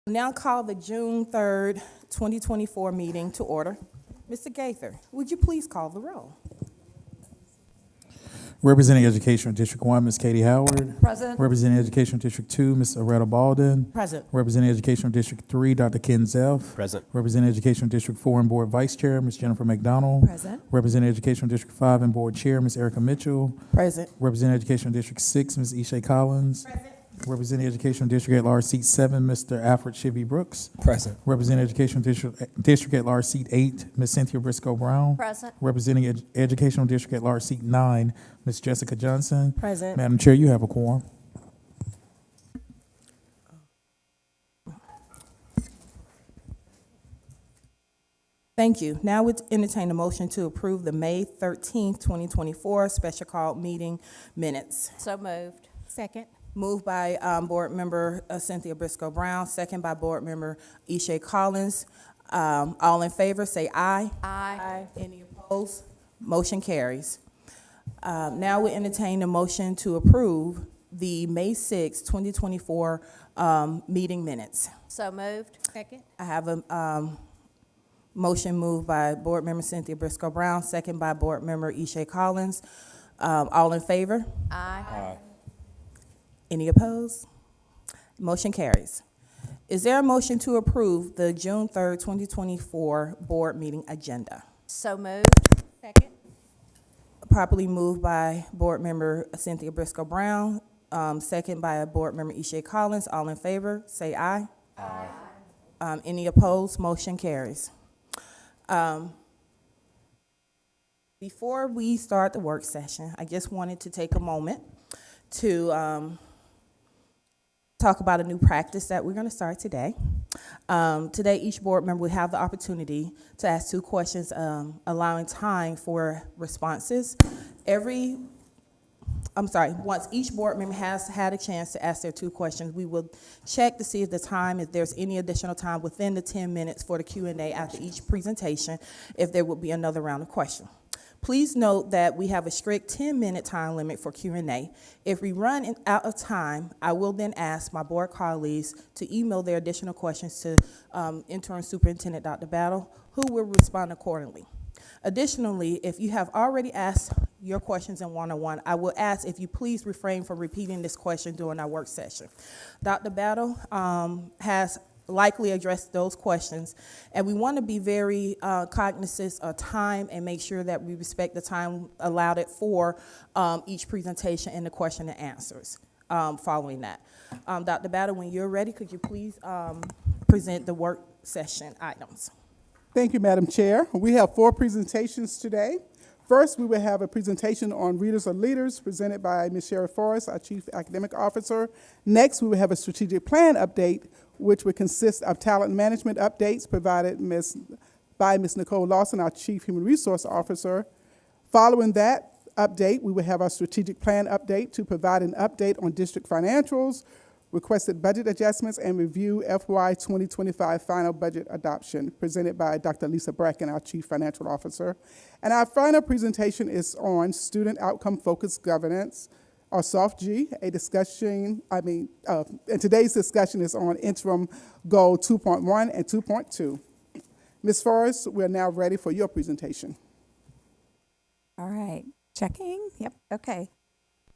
Now call the June 3rd, 2024 meeting to order. Mr. Gaither, would you please call the roll? Representing Educational District 1, Ms. Katie Howard. Present. Representing Educational District 2, Ms. Aretta Balden. Present. Representing Educational District 3, Dr. Ken Zeff. Present. Representing Educational District 4 and Board Vice Chair, Ms. Jennifer McDonald. Present. Representing Educational District 5 and Board Chair, Ms. Erica Mitchell. Present. Representing Educational District 6, Ms. Ishay Collins. Representing Educational District at Large Seat 7, Mr. Alfred Shivy Brooks. Present. Representing Educational District at Large Seat 8, Ms. Cynthia Briscoe Brown. Present. Representing Educational District at Large Seat 9, Ms. Jessica Johnson. Present. Madam Chair, you have a quorum. Thank you. Now we entertain a motion to approve the May 13th, 2024 special call meeting minutes. So moved. Second. Moved by Board Member Cynthia Briscoe Brown, second by Board Member Ishay Collins. All in favor, say aye. Aye. Any opposed? Motion carries. Now we entertain a motion to approve the May 6th, 2024 meeting minutes. So moved. Second. I have a motion moved by Board Member Cynthia Briscoe Brown, second by Board Member Ishay Collins. All in favor? Aye. Any opposed? Motion carries. Is there a motion to approve the June 3rd, 2024 board meeting agenda? So moved. Second. Properly moved by Board Member Cynthia Briscoe Brown, second by Board Member Ishay Collins. All in favor, say aye. Aye. Any opposed? Motion carries. Before we start the work session, I just wanted to take a moment to talk about a new practice that we're going to start today. Today, each board member will have the opportunity to ask 2 questions, allowing time for responses. Once each board member has had a chance to ask their 2 questions, we will check to see if there's any additional time within the 10 minutes for the Q&A after each presentation, if there will be another round of questions. Please note that we have a strict 10-minute time limit for Q&A. If we run out of time, I will then ask my board colleagues to email their additional questions to Interim Superintendent Dr. Battle, who will respond accordingly. Additionally, if you have already asked your questions in one-on-one, I will ask if you please refrain from repeating this question during our work session. Dr. Battle has likely address those questions, and we want to be very cognizant of time and make sure that we respect the time allotted for each presentation and the question and answers following that. Dr. Battle, when you're ready, could you please present the work session items? Thank you, Madam Chair. We have 4 presentations today. First, we will have a presentation on Readers Are Leaders presented by Ms. Sherry Forrest, our Chief Academic Officer. Next, we will have a strategic plan update, which would consist of talent management updates provided by Ms. Nicole Lawson, our Chief Human Resource Officer. Following that update, we will have our strategic plan update to provide an update on district financials, requested budget adjustments, and review FY 2025 final budget adoption, presented by Dr. Lisa Bracken, our Chief Financial Officer. And our final presentation is on student outcome-focused governance, or SOFT-G, and today's discussion is on interim goal 2.1 and 2.2. Ms. Forrest, we're now ready for your presentation. All right, checking, yep, okay.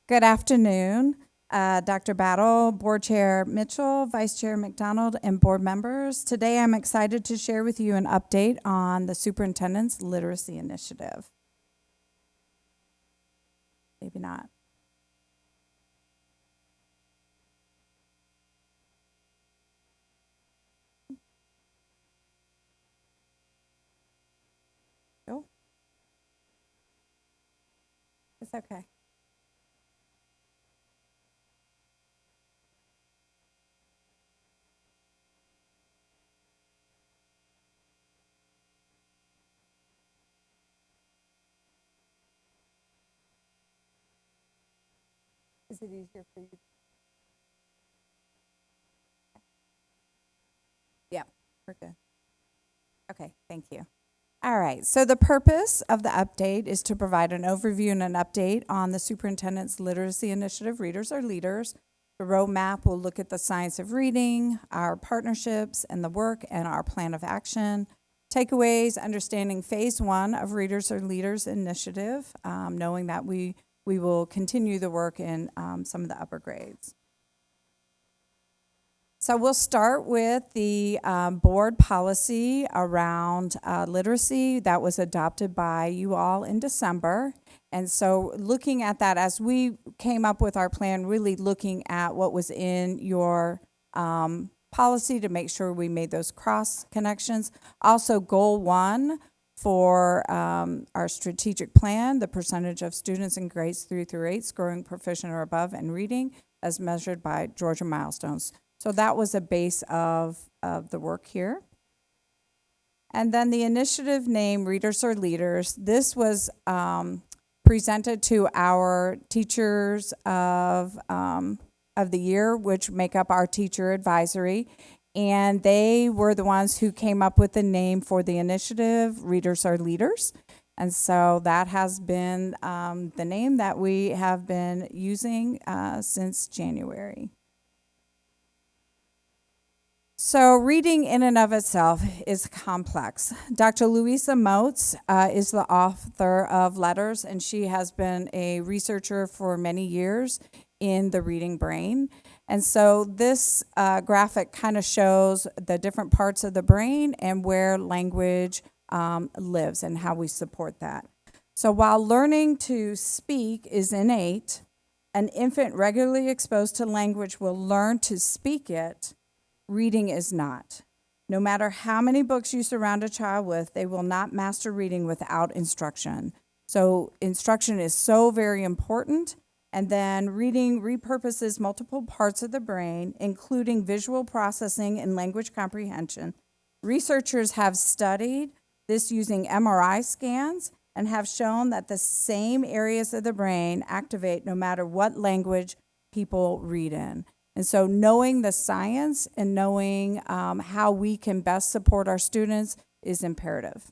Good afternoon, Dr. Battle, Board Chair Mitchell, Vice Chair McDonald, and board members. Today I'm excited to share with you an update on the Superintendent's Literacy Initiative. Maybe not. Go. It's okay. Is it easier for you? Yeah, we're good. Okay, thank you. All right, so the purpose of the update is to provide an overview and an update on the Superintendent's Literacy Initiative, Readers Are Leaders, The roadmap will look at the science of reading, our partnerships and the work, and our plan of action. Takeaways: understanding phase 1 of Readers Are Leaders initiative, knowing that we will continue the work in some of the upper grades. So we'll start with the board policy around literacy that was adopted by you all in December. And so looking at that, as we came up with our plan, really looking at what was in your policy to make sure we made those cross connections. Also, goal 1 for our strategic plan, the percentage of students in grades 3 through 8 scoring proficient or above in reading as measured by Georgia milestones. So that was a base of the work here. And then the initiative name, Readers Are Leaders, this was presented to our teachers of the year, which make up our teacher advisory. And they were the ones who came up with the name for the initiative, Readers Are Leaders. And so that has been the name that we have been using since January. So reading in and of itself is complex. Dr. Louisa Moats is the author of Letters, and she has been a researcher for many years in the reading brain. And so this graphic kind of shows the different parts of the brain and where language lives and how we support that. So while learning to speak is innate, an infant regularly exposed to language will learn to speak it. Reading is not. No matter how many books you surround a child with, they will not master reading without instruction. So instruction is so very important. And then reading repurposes multiple parts of the brain, including visual processing and language comprehension. Researchers have studied this using MRI scans and have shown that the same areas of the brain activate no matter what language people read in. And so knowing the science and knowing how we can best support our students is imperative.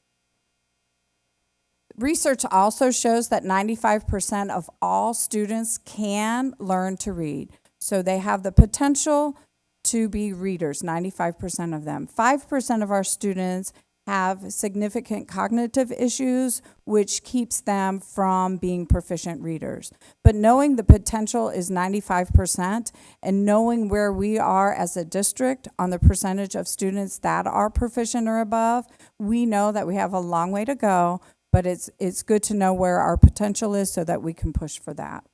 Research also shows that 95% of all students can learn to read. So they have the potential to be readers, 95% of them. 5% of our students have significant cognitive issues, which keeps them from being proficient readers. But knowing the potential is 95%, and knowing where we are as a district on the percentage of students that are proficient or above, we know that we have a long way to go, but it's good to know where our potential is so that we can push for that.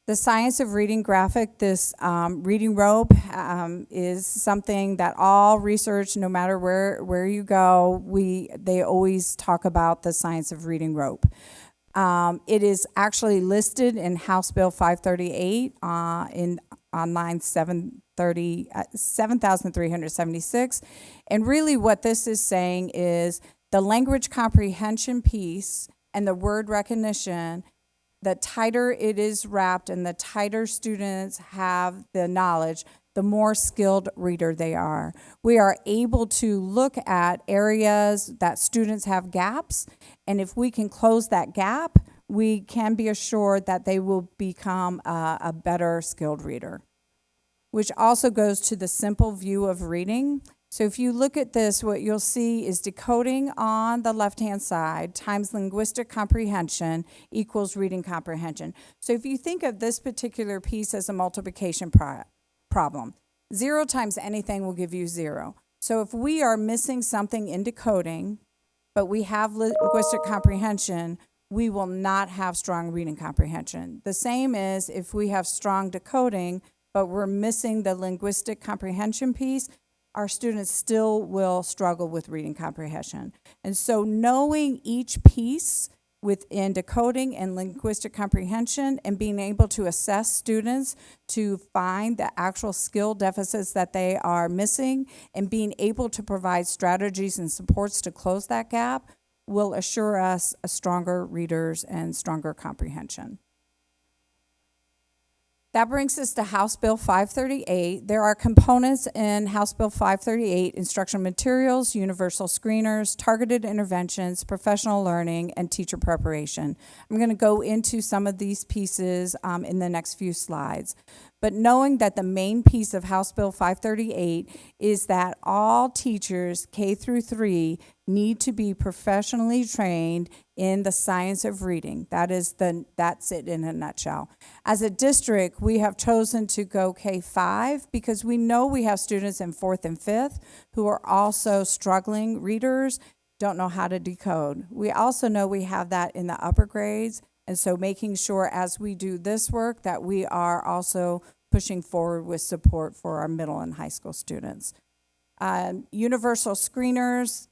The science of reading graphic, this reading rope is something that all research, no matter where you go, they always talk about the science of reading rope. It is actually listed in House Bill 538 on line 7,376. And really what this is saying is the language comprehension piece and the word recognition, the tighter it is wrapped and the tighter students have the knowledge, the more skilled reader they are. We are able to look at areas that students have gaps, and if we can close that gap, we can be assured that they will become a better skilled reader, which also goes to the simple view of reading. So if you look at this, what you'll see is decoding on the left-hand side times linguistic comprehension equals reading comprehension. So if you think of this particular piece as a multiplication problem, 0 times anything will give you 0. So if we are missing something in decoding, but we have linguistic comprehension, we will not have strong reading comprehension. The same is if we have strong decoding, but we're missing the linguistic comprehension piece, our students still will struggle with reading comprehension. And so knowing each piece within decoding and linguistic comprehension and being able to assess students to find the actual skill deficits that they are missing and being able to provide strategies and supports to close that gap will assure us a stronger readers and stronger comprehension. That brings us to House Bill 538. There are components in House Bill 538, instructional materials, universal screeners, targeted interventions, professional learning, and teacher preparation. I'm going to go into some of these pieces in the next few slides. But knowing that the main piece of House Bill 538 is that all teachers K through 3 need to be professionally trained in the science of reading. That's it in a nutshell. As a district, we have chosen to go K-5 because we know we have students in 4th and 5th who are also struggling readers, don't know how to decode. We also know we have that in the upper grades, and so making sure as we do this work that we are also pushing forward with support for our middle and high school students. Universal screeners,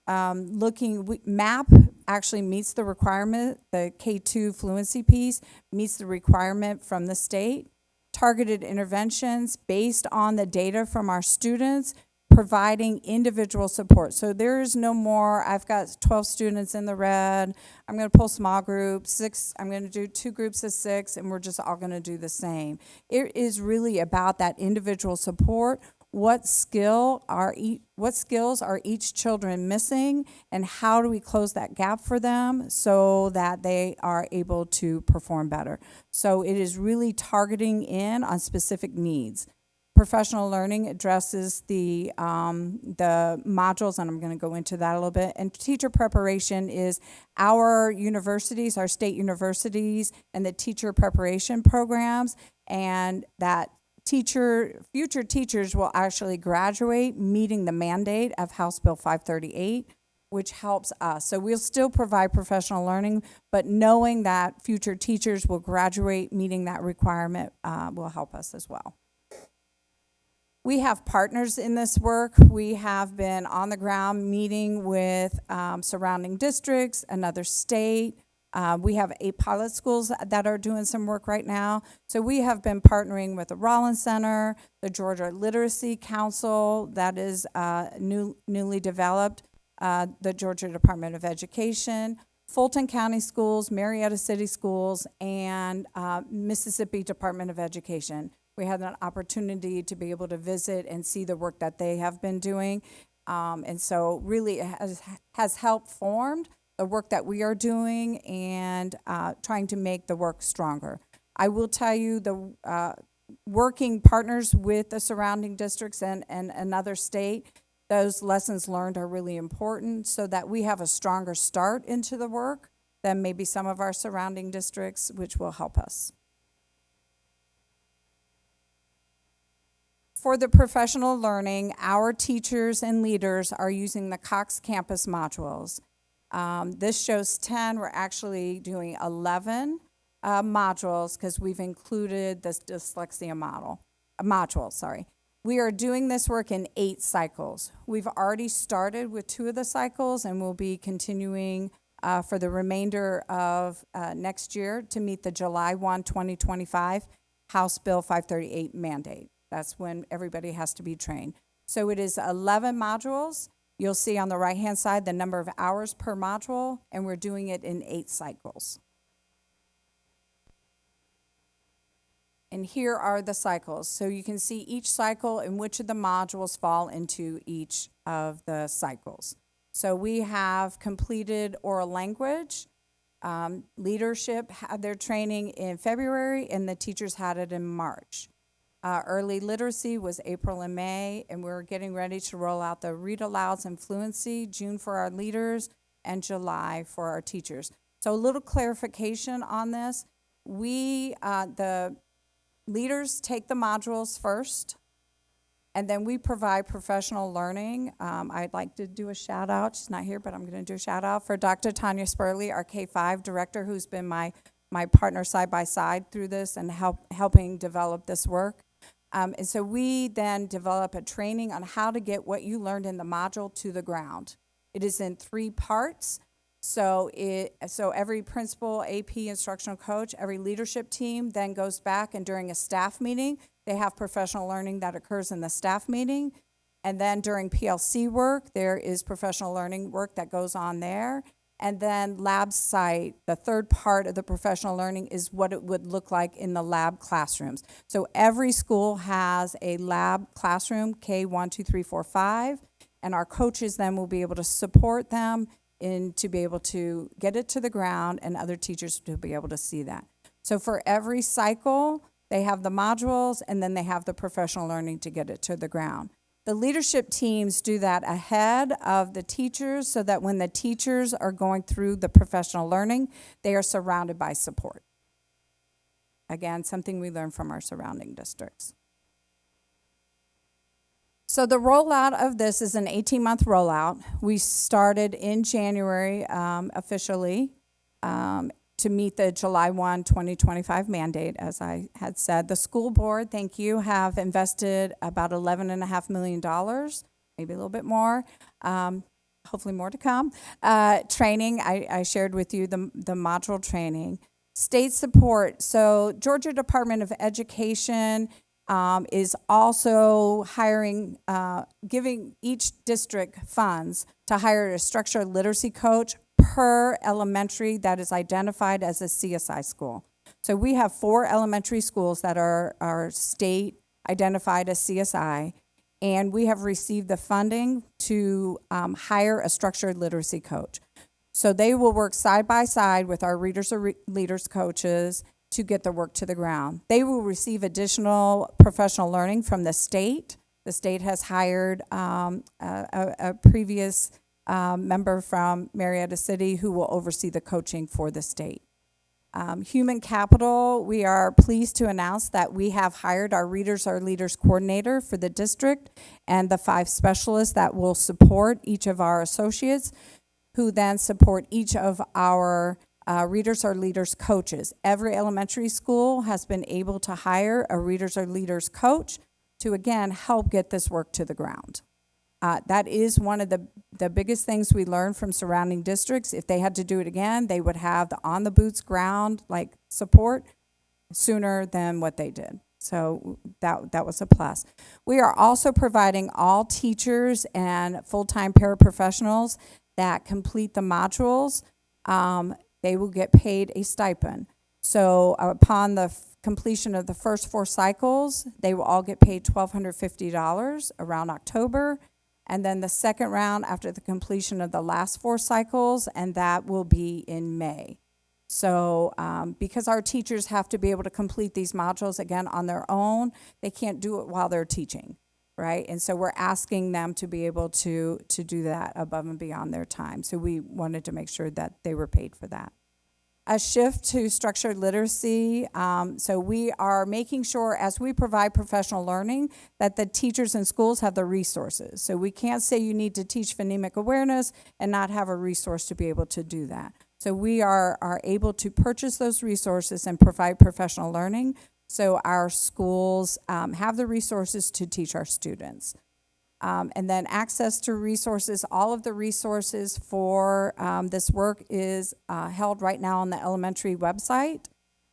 MAP actually meets the requirement, the K2 fluency piece meets the requirement from the state. Targeted interventions based on the data from our students, providing individual support. So there is no more, I've got 12 students in the red, I'm going to pull small groups, 6, I'm going to do 2 groups of 6, and we're just all going to do the same. It is really about that individual support. What skills are each children missing, and how do we close that gap for them so that they are able to perform better? So it is really targeting in on specific needs. Professional learning addresses the modules, and I'm going to go into that a little bit. And teacher preparation is our universities, our state universities, and the teacher preparation programs, and that future teachers will actually graduate meeting the mandate of House Bill 538, which helps us. So we'll still provide professional learning, but knowing that future teachers will graduate meeting that requirement will help us as well. We have partners in this work. We have been on the ground meeting with surrounding districts, another state. We have 8 pilot schools that are doing some work right now. So we have been partnering with the Rollins Center, the Georgia Literacy Council that is newly developed, the Georgia Department of Education, Fulton County Schools, Marietta City Schools, and Mississippi Department of Education. We had an opportunity to be able to visit and see the work that they have been doing. And so really it has helped formed the work that we are doing and trying to make the work stronger. I will tell you the working partners with the surrounding districts and another state, those lessons learned are really important so that we have a stronger start into the work than maybe some of our surrounding districts, which will help us. For the professional learning, our teachers and leaders are using the Cox Campus modules. This shows 10. We're actually doing 11 modules because we've included this dyslexia module. We are doing this work in 8 cycles. We've already started with 2 of the cycles, and we'll be continuing for the remainder of next year to meet the July 1, 2025 House Bill 538 mandate. That's when everybody has to be trained. So it is 11 modules. You'll see on the right-hand side the number of hours per module, and we're doing it in 8 cycles. And here are the cycles. So you can see each cycle and which of the modules fall into each of the cycles. So we have completed oral language. Leadership had their training in February, and the teachers had it in March. Early literacy was April and May, and we're getting ready to roll out the read alouds and fluency, June for our leaders and July for our teachers. So a little clarification on this. The leaders take the modules first, and then we provide professional learning. I'd like to do a shout out. She's not here, but I'm going to do a shout out for Dr. Tanya Spurley, our K-5 director, who's been my partner side by side through this and helping develop this work. And so we then develop a training on how to get what you learned in the module to the ground. It is in 3 parts. So every principal, AP, instructional coach, every leadership team then goes back, and during a staff meeting, they have professional learning that occurs in the staff meeting. And then during PLC work, there is professional learning work that goes on there. And then lab site, the third part of the professional learning, is what it would look like in the lab classrooms. So every school has a lab classroom, K 1, 2, 3, 4, 5, and our coaches then will be able to support them to be able to get it to the ground, and other teachers to be able to see that. So for every cycle, they have the modules, and then they have the professional learning to get it to the ground. The leadership teams do that ahead of the teachers, so that when the teachers are going through the professional learning, they are surrounded by support. Again, something we learn from our surrounding districts. So the rollout of this is an 18-month rollout. We started in January officially to meet the July 1, 2025 mandate, as I had said. The school board, thank you, have invested about $11.5 million, maybe a little bit more, hopefully more to come. Training, I shared with you the module training. State support, so Georgia Department of Education is also hiring, giving each district funds to hire a structured literacy coach per elementary that is identified as a CSI school. So we have 4 elementary schools that are state identified as CSI, and we have received the funding to hire a structured literacy coach. So they will work side by side with our readers or leaders coaches to get the work to the ground. They will receive additional professional learning from the state. The state has hired a previous member from Marietta City who will oversee the coaching for the state. Human capital, we are pleased to announce that we have hired our Readers Are Leaders coordinator for the district and the 5 specialists that will support each of our associates, who then support each of our Readers Are Leaders coaches. Every elementary school has been able to hire a Readers Are Leaders coach to, again, help get this work to the ground. That is one of the biggest things we learned from surrounding districts. If they had to do it again, they would have the on-the-boots ground like support sooner than what they did. So that was a plus. We are also providing all teachers and full-time paraprofessionals that complete the modules. They will get paid a stipend. So upon the completion of the first 4 cycles, they will all get paid $1,250 around October. And then the second round after the completion of the last 4 cycles, and that will be in May. So because our teachers have to be able to complete these modules, again, on their own, they can't do it while they're teaching, right? And so we're asking them to be able to do that above and beyond their time. So we wanted to make sure that they were paid for that. A shift to structured literacy. So we are making sure, as we provide professional learning, that the teachers in schools have the resources. So we can't say you need to teach phonemic awareness and not have a resource to be able to do that. So we are able to purchase those resources and provide professional learning, so our schools have the resources to teach our students. And then access to resources. All of the resources for this work is held right now on the elementary website,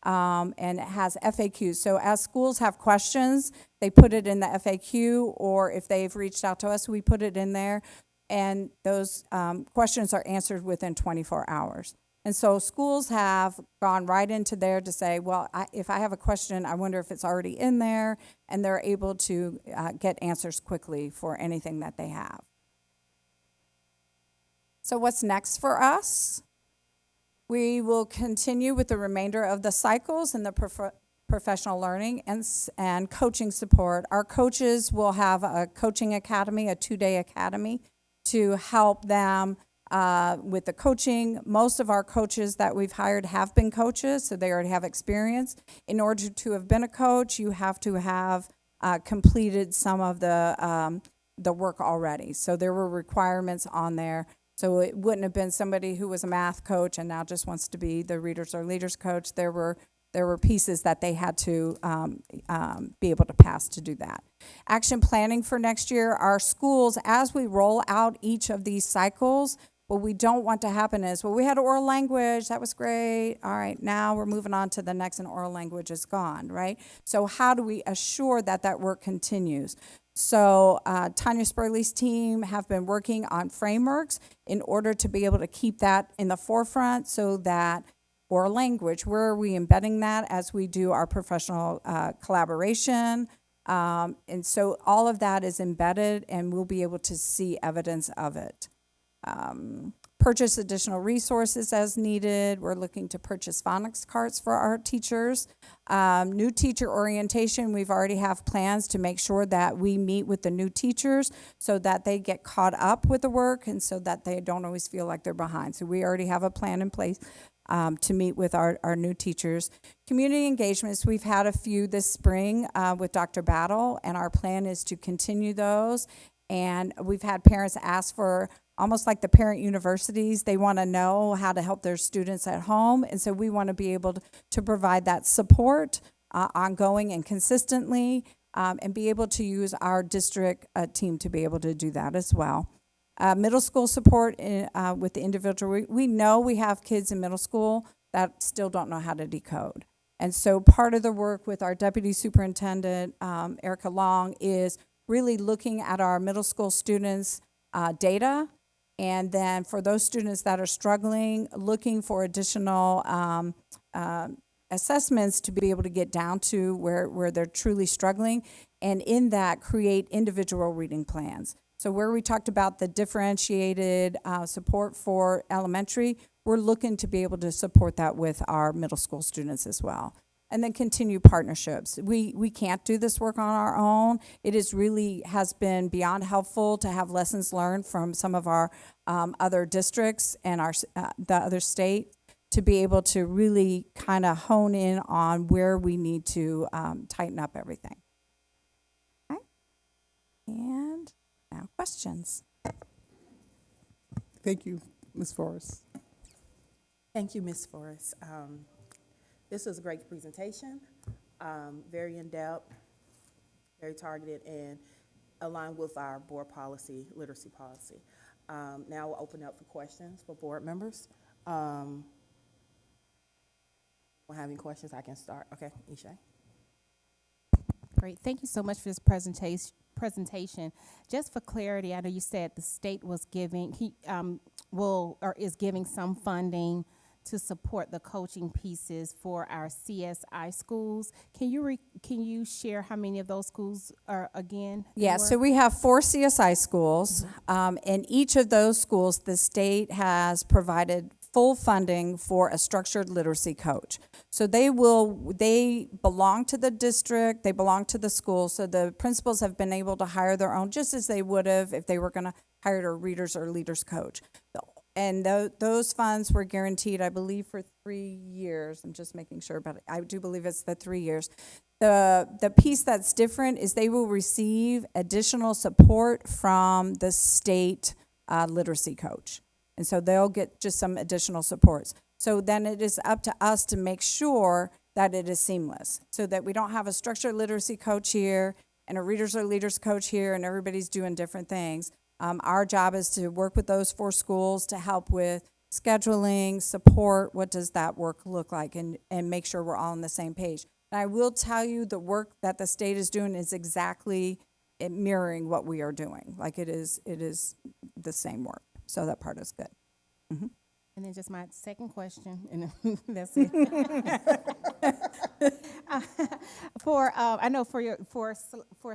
and it has FAQs. So as schools have questions, they put it in the FAQ, or if they've reached out to us, we put it in there, and those questions are answered within 24 hours. And so schools have gone right into there to say, well, if I have a question, I wonder if it's already in there, and they're able to get answers quickly for anything that they have. So what's next for us? We will continue with the remainder of the cycles and the professional learning and coaching support. Our coaches will have a coaching academy, a 2-day academy, to help them with the coaching. Most of our coaches that we've hired have been coaches, so they already have experience. In order to have been a coach, you have to have completed some of the work already. So there were requirements on there. So it wouldn't have been somebody who was a math coach and now just wants to be the Readers Are Leaders coach. There were pieces that they had to be able to pass to do that. Action planning for next year. Our schools, as we roll out each of these cycles, what we don't want to happen is, well, we had oral language, that was great. All right, now we're moving on to the next, and oral language is gone, right? So how do we assure that that work continues? So Tanya Spurley's team have been working on frameworks in order to be able to keep that in the forefront so that oral language, where are we embedding that as we do our professional collaboration? And so all of that is embedded and we'll be able to see evidence of it. Purchase additional resources as needed. We're looking to purchase phonics carts for our teachers. New teacher orientation, we've already have plans to make sure that we meet with the new teachers so that they get caught up with the work and so that they don't always feel like they're behind. So we already have a plan in place to meet with our new teachers. Community engagements, we've had a few this spring with Dr. Battle, and our plan is to continue those. And we've had parents ask for almost like the parent universities. They want to know how to help their students at home. And so we want to be able to provide that support ongoing and consistently and be able to use our district team to be able to do that as well. Middle school support with the individual. We know we have kids in middle school that still don't know how to decode. And so part of the work with our deputy superintendent, Erica Long, is really looking at our middle school students' data. And then for those students that are struggling, looking for additional assessments to be able to get down to where they're truly struggling. And in that, create individual reading plans. So where we talked about the differentiated support for elementary, we're looking to be able to support that with our middle school students as well. And then continue partnerships. We can't do this work on our own. It is really has been beyond helpful to have lessons learned from some of our other districts and our the other state to be able to really kind of hone in on where we need to tighten up everything. Okay. And now questions. Thank you, Ms. Forrest. Thank you, Ms. Forrest. This was a great presentation, very in-depth, very targeted, and aligned with our board policy, literacy policy. Now we'll open up for questions for board members. Don't have any questions, I can start. Okay, Ishay. Great. Thank you so much for this presentation. Just for clarity, I know you said the state was giving, is giving some funding to support the coaching pieces for our CSI schools. Can you share how many of those schools are again? Yeah, so we have 4 CSI schools, and each of those schools, the state has provided full funding for a structured literacy coach. So they belong to the district, they belong to the school, so the principals have been able to hire their own, just as they would have if they were going to hire a readers or leaders coach. And those funds were guaranteed, I believe, for 3 years. I'm just making sure, but I do believe it's the 3 years. The piece that's different is they will receive additional support from the state literacy coach. And so they'll get just some additional supports. So then it is up to us to make sure that it is seamless so that we don't have a structured literacy coach here and a readers or leaders coach here and everybody's doing different things. Our job is to work with those 4 schools to help with scheduling, support, what does that work look like, and make sure we're all on the same page. And I will tell you the work that the state is doing is exactly mirroring what we are doing. Like it is the same work. So that part is good. Mm-hmm. And then just my second question, and that's it. I know for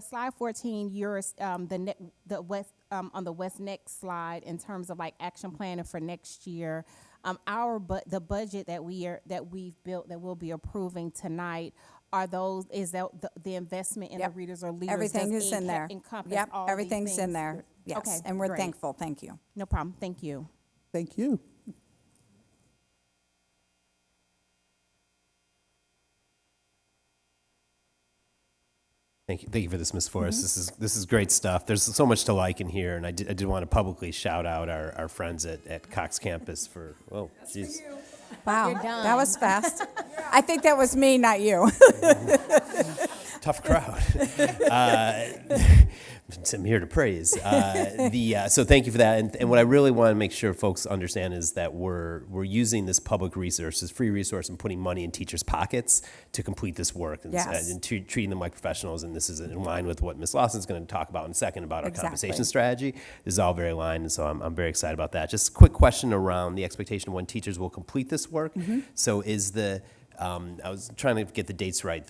slide 14, yours on the West Next slide in terms of like action planning for next year. The budget that we've built that we'll be approving tonight. Is that the investment in the readers or leaders? Everything is in there. Yep, everything's in there. Yes, okay, and we're great. thankful. Thank you. No problem. Thank you. Thank you. Thank you for this, Ms. Forrest. This is great stuff. There's so much to like in here, and I did want to publicly shout out our friends at Cox Campus for, oh, geez. Wow, You're done. that was fast. I think that was me, not you. Tough crowd. I'm here to praise. So thank you for that. And what I really want to make sure folks understand is that we're using this public resource, this free resource, and putting money in teachers' pockets to complete this work and, Yes. and treating them like professionals. And this is in line with what Ms. Lawson's going to talk about in a second about our Exactly. compensation strategy. This is all very aligned, and so I'm very excited about that. Just a quick question around the expectation of when teachers will complete this work. So is the I was trying to get the dates right.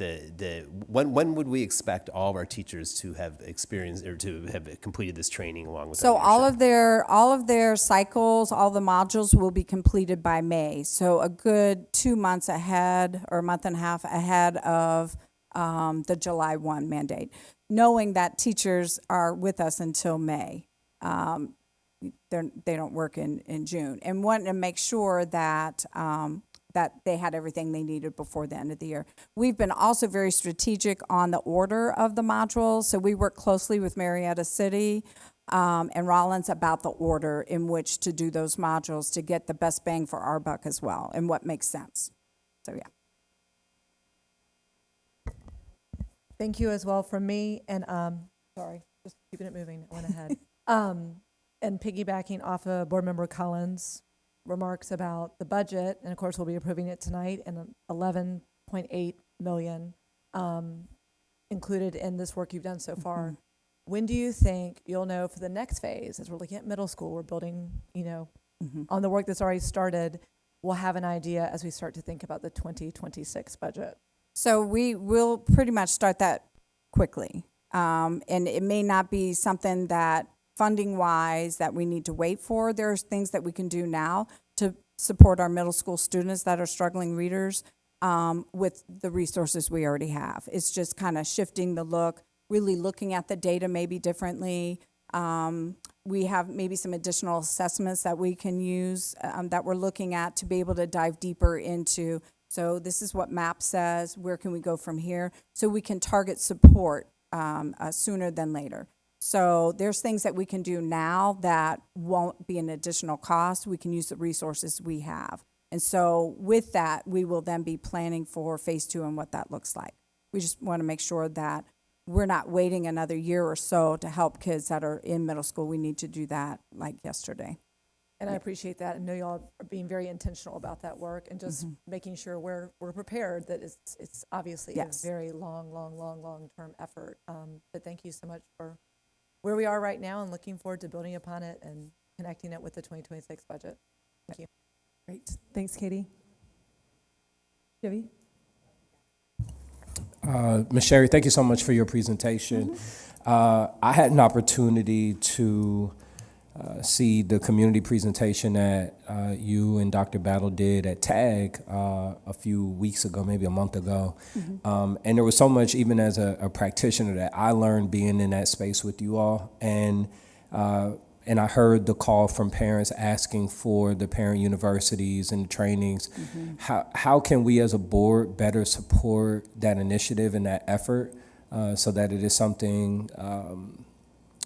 When would we expect all of our teachers to have experienced or to have completed this training along with? So their all leadership? of their cycles, all the modules will be completed by May. So a good 2 months ahead or a month and a half ahead of the July 1 mandate, knowing that teachers are with us until May. They don't work in June, and wanting to make sure that that they had everything they needed before the end of the year. We've been also very strategic on the order of the modules. So we work closely with Marietta City and Rollins about the order in which to do those modules to get the best bang for our buck as well and what makes sense. So yeah. Thank you as well from me, and sorry, just keeping it moving, I went ahead. And piggybacking off of Board Member Collins' remarks about the budget, and of course we'll be approving it tonight, and 11.8 million included in this work you've done so far. When do you think you'll know for the next phase, as we're looking at middle school, we're building, on the work that's already started, we'll have an idea as we start to think about the 2026 budget? So we will pretty much start that quickly. And it may not be something that funding-wise that we need to wait for. There's things that we can do now to support our middle school students that are struggling readers with the resources we already have. It's just kind of shifting the look, really looking at the data maybe differently. We have maybe some additional assessments that we can use that we're looking at to be able to dive deeper into. So this is what MAP says, where can we go from here? So we can target support sooner than later. So there's things that we can do now that won't be an additional cost. We can use the resources we have. And so with that, we will then be planning for phase 2 and what that looks like. We just want to make sure that we're not waiting another year or so to help kids that are in middle school. We need to do that like yesterday. And I appreciate that. I know y'all are being very intentional about that work and just making sure we're prepared, that it's obviously Yes. a very long-term effort. But thank you so much for where we are right now and looking forward to building upon it and connecting it with the 2026 budget. Thank you. Great. Thanks, Katie. Jivy? Ms. Sherry, thank you so much for your presentation. I had an opportunity to see the community presentation that you and Dr. Battle did at TAG a few weeks ago, maybe a month ago. And there was so much, even as a practitioner, that I learned being in that space with you all. And I heard the call from parents asking for the parent universities and trainings. How can we as a board better support that initiative and that effort so that it is something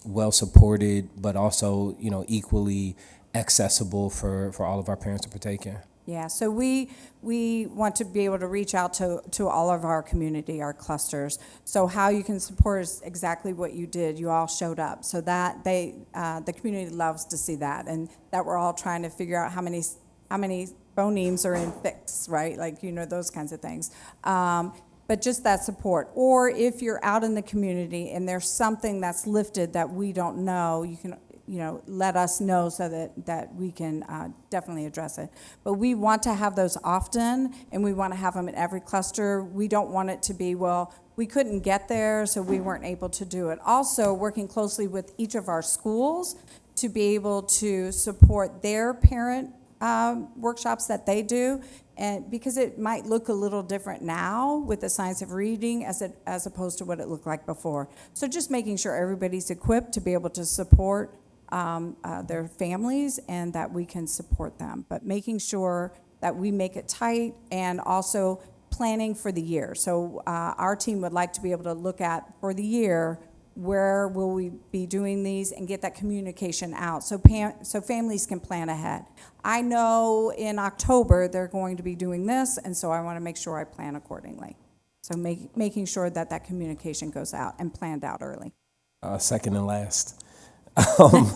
well supported, but also, equally accessible for all of our parents to partake in? Yeah, so we want to be able to reach out to all of our community, our clusters. So how you can support is exactly what you did. You all showed up. So that the community loves to see that, and that we're all trying to figure out how many phonemes are in fix, right? Like, those kinds of things. But just that support. Or if you're out in the community and there's something that's lifted that we don't know, you can let us know so that we can definitely address it. But we want to have those often, and we want to have them in every cluster. We don't want it to be, well, we couldn't get there, so we weren't able to do it. Also, working closely with each of our schools to be able to support their parent workshops that they do, and because it might look a little different now with the science of reading as opposed to what it looked like before. So just making sure everybody's equipped to be able to support their families and that we can support them, but making sure that we make it tight and also planning for the year. So our team would like to be able to look at for the year, where will we be doing these, and get that communication out so families can plan ahead. I know in October they're going to be doing this, and so I want to make sure I plan accordingly. So making sure that communication goes out and planned out early. second and last. Um,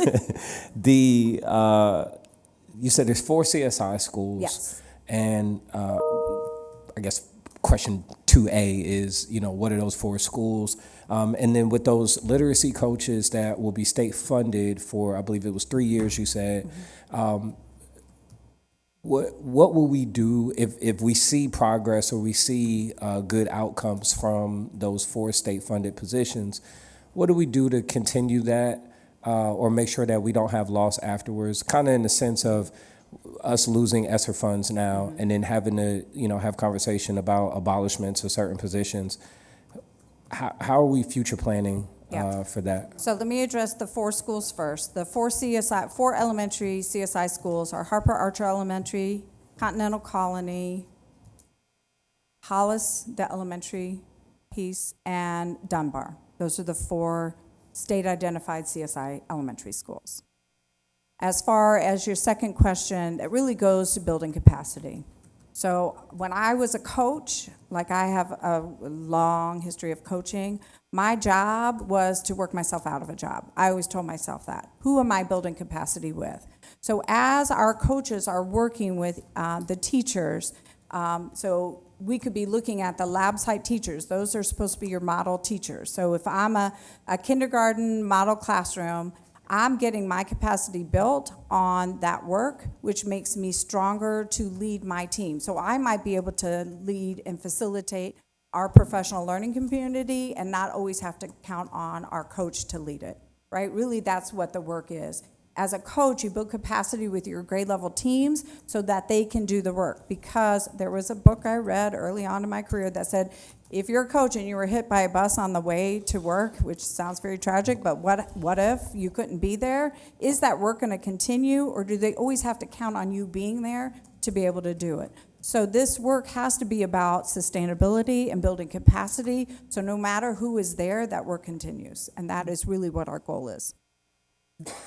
you said there's 4 CSI schools. Yes. And I guess question 2A is, what are those 4 schools? And then with those literacy coaches that will be state funded for, I believe it was 3 years, you said, what will we do if we see progress or we see good outcomes from those 4 state funded positions? What do we do to continue that or make sure that we don't have loss afterwards? Kind of in the sense of us losing ESSER funds now and then having to, have conversation about abolishments of certain positions. How are we future planning for that? So let me address the 4 schools first. The 4 elementary CSI schools are Harper Archer Elementary, Continental Colony, Hollis, the elementary piece, and Dunbar. Those are the 4 state-identified CSI elementary schools. As far as your second question, it really goes to building capacity. So when I was a coach, like I have a long history of coaching, my job was to work myself out of a job. I always told myself that. Who am I building capacity with? So as our coaches are working with the teachers, so we could be looking at the lab site teachers. Those are supposed to be your model teachers. So if I'm a kindergarten model classroom, I'm getting my capacity built on that work, which makes me stronger to lead my team. So I might be able to lead and facilitate our professional learning community and not always have to count on our coach to lead it, right? Really, that's what the work is. As a coach, you build capacity with your grade level teams so that they can do the work. Because there was a book I read early on in my career that said, if you're a coach and you were hit by a bus on the way to work, which sounds very tragic, but what if you couldn't be there? Is that work going to continue, or do they always have to count on you being there to be able to do it? So this work has to be about sustainability and building capacity, so no matter who is there, that work continues. And that is really what our goal is.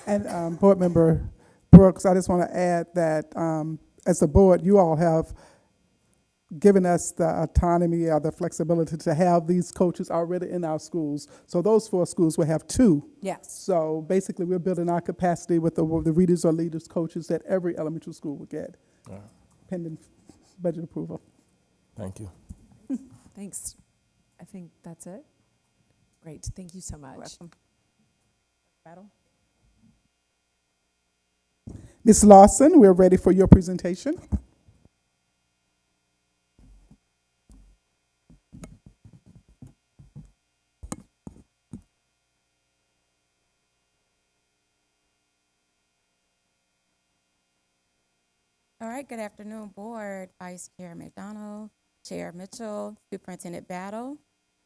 And Board Member Brooks, I just want to add that as a board, you all have given us the autonomy or the flexibility to have these coaches already in our schools. So those 4 schools will have 2. Yes. So basically, we're building our capacity with the readers or leaders coaches that every elementary school will get, pending budget approval. Thank you. Thanks. I think that's it. Great. Thank you so much. Welcome. Battle. Ms. Lawson, we're ready for your presentation. All right, good afternoon, Board, Vice Chair McDonald, Chair Mitchell, Superintendent Battle.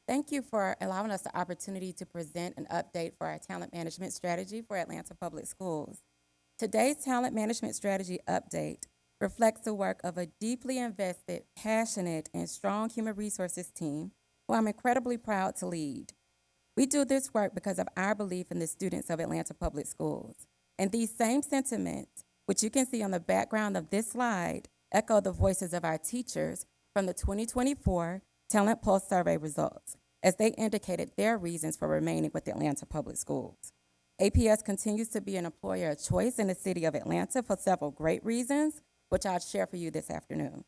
Thank you for allowing us the opportunity to present an update for our talent management strategy for Atlanta Public Schools. Today's talent management strategy update reflects the work of a deeply invested, passionate, and strong human resources team who I'm incredibly proud to lead. We do this work because of our belief in the students of Atlanta Public Schools. And these same sentiments, which you can see on the background of this slide, echo the voices of our teachers from the 2024 Talent Pulse survey results, as they indicated their reasons for remaining with Atlanta Public Schools. APS continues to be an employer of choice in the city of Atlanta for several great reasons, which I'll share for you this afternoon.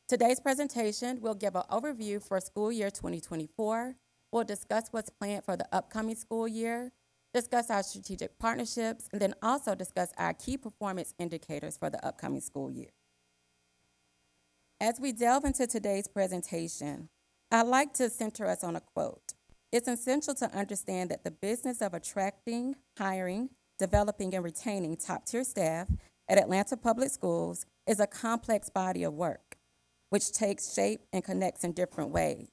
Today's presentation will give an overview for school year 2024. We'll discuss what's planned for the upcoming school year, discuss our strategic partnerships, and then also discuss our key performance indicators for the upcoming school year. As we delve into today's presentation, I'd like to center us on a quote. It's essential to understand that the business of attracting, hiring, developing, and retaining top-tier staff at Atlanta Public Schools is a complex body of work, which takes shape and connects in different ways.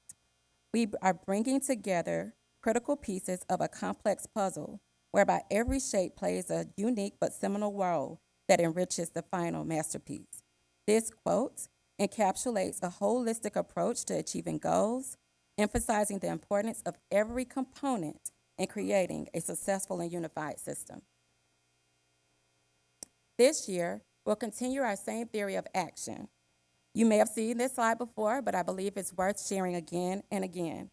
We are bringing together critical pieces of a complex puzzle whereby every shape plays a unique but seminal role that enriches the final masterpiece. This quote encapsulates a holistic approach to achieving goals, emphasizing the importance of every component in creating a successful and unified system. This year, we'll continue our same theory of action. You may have seen this slide before, but I believe it's worth sharing again and again.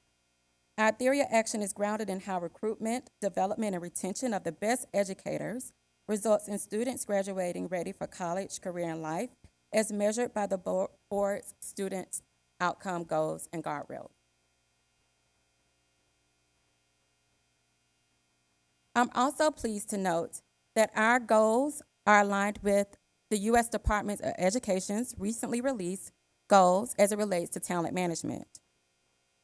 Our theory of action is grounded in how recruitment, development, and retention of the best educators results in students graduating ready for college, career, and life, as measured by the board's students' outcome goals and guardrails. I'm also pleased to note that our goals are aligned with the U.S. Department of Education's recently released goals as it relates to talent management.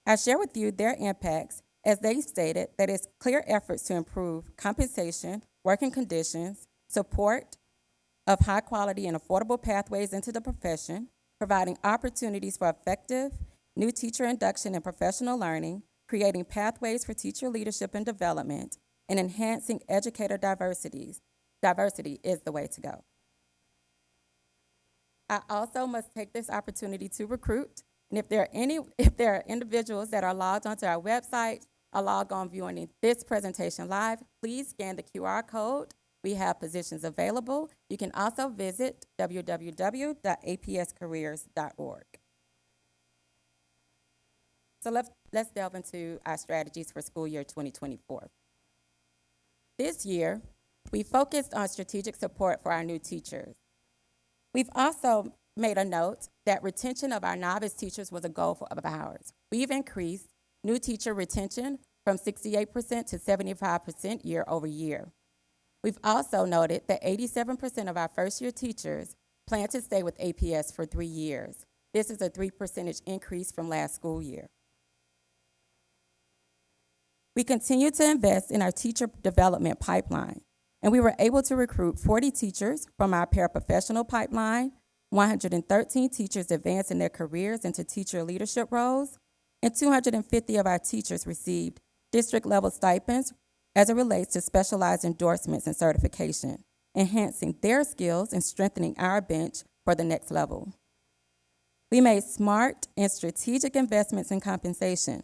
I share with you their impacts as they stated that it's clear efforts to improve compensation, working conditions, support of high quality and affordable pathways into the profession, providing opportunities for effective new teacher induction and professional learning, creating pathways for teacher leadership and development, and enhancing educator diversity. Diversity is the way to go. I also must take this opportunity to recruit. And if there are individuals that are logged onto our website or log on viewing this presentation live, please scan the QR code. We have positions available. You can also visit www.apscareers.org. So let's delve into our strategies for school year 2024. This year, we focused on strategic support for our new teachers. We've also made a note that retention of our novice teachers was a goal of ours. We've increased new teacher retention from 68% to 75% year over year. We've also noted that 87% of our first-year teachers plan to stay with APS for 3 years. This is a 3% increase from last school year. We continue to invest in our teacher development pipeline, and we were able to recruit 40 teachers from our paraprofessional pipeline, 113 teachers advanced in their careers into teacher leadership roles, and 250 of our teachers received district-level stipends as it relates to specialized endorsements and certification, enhancing their skills and strengthening our bench for the next level. We made smart and strategic investments in compensation,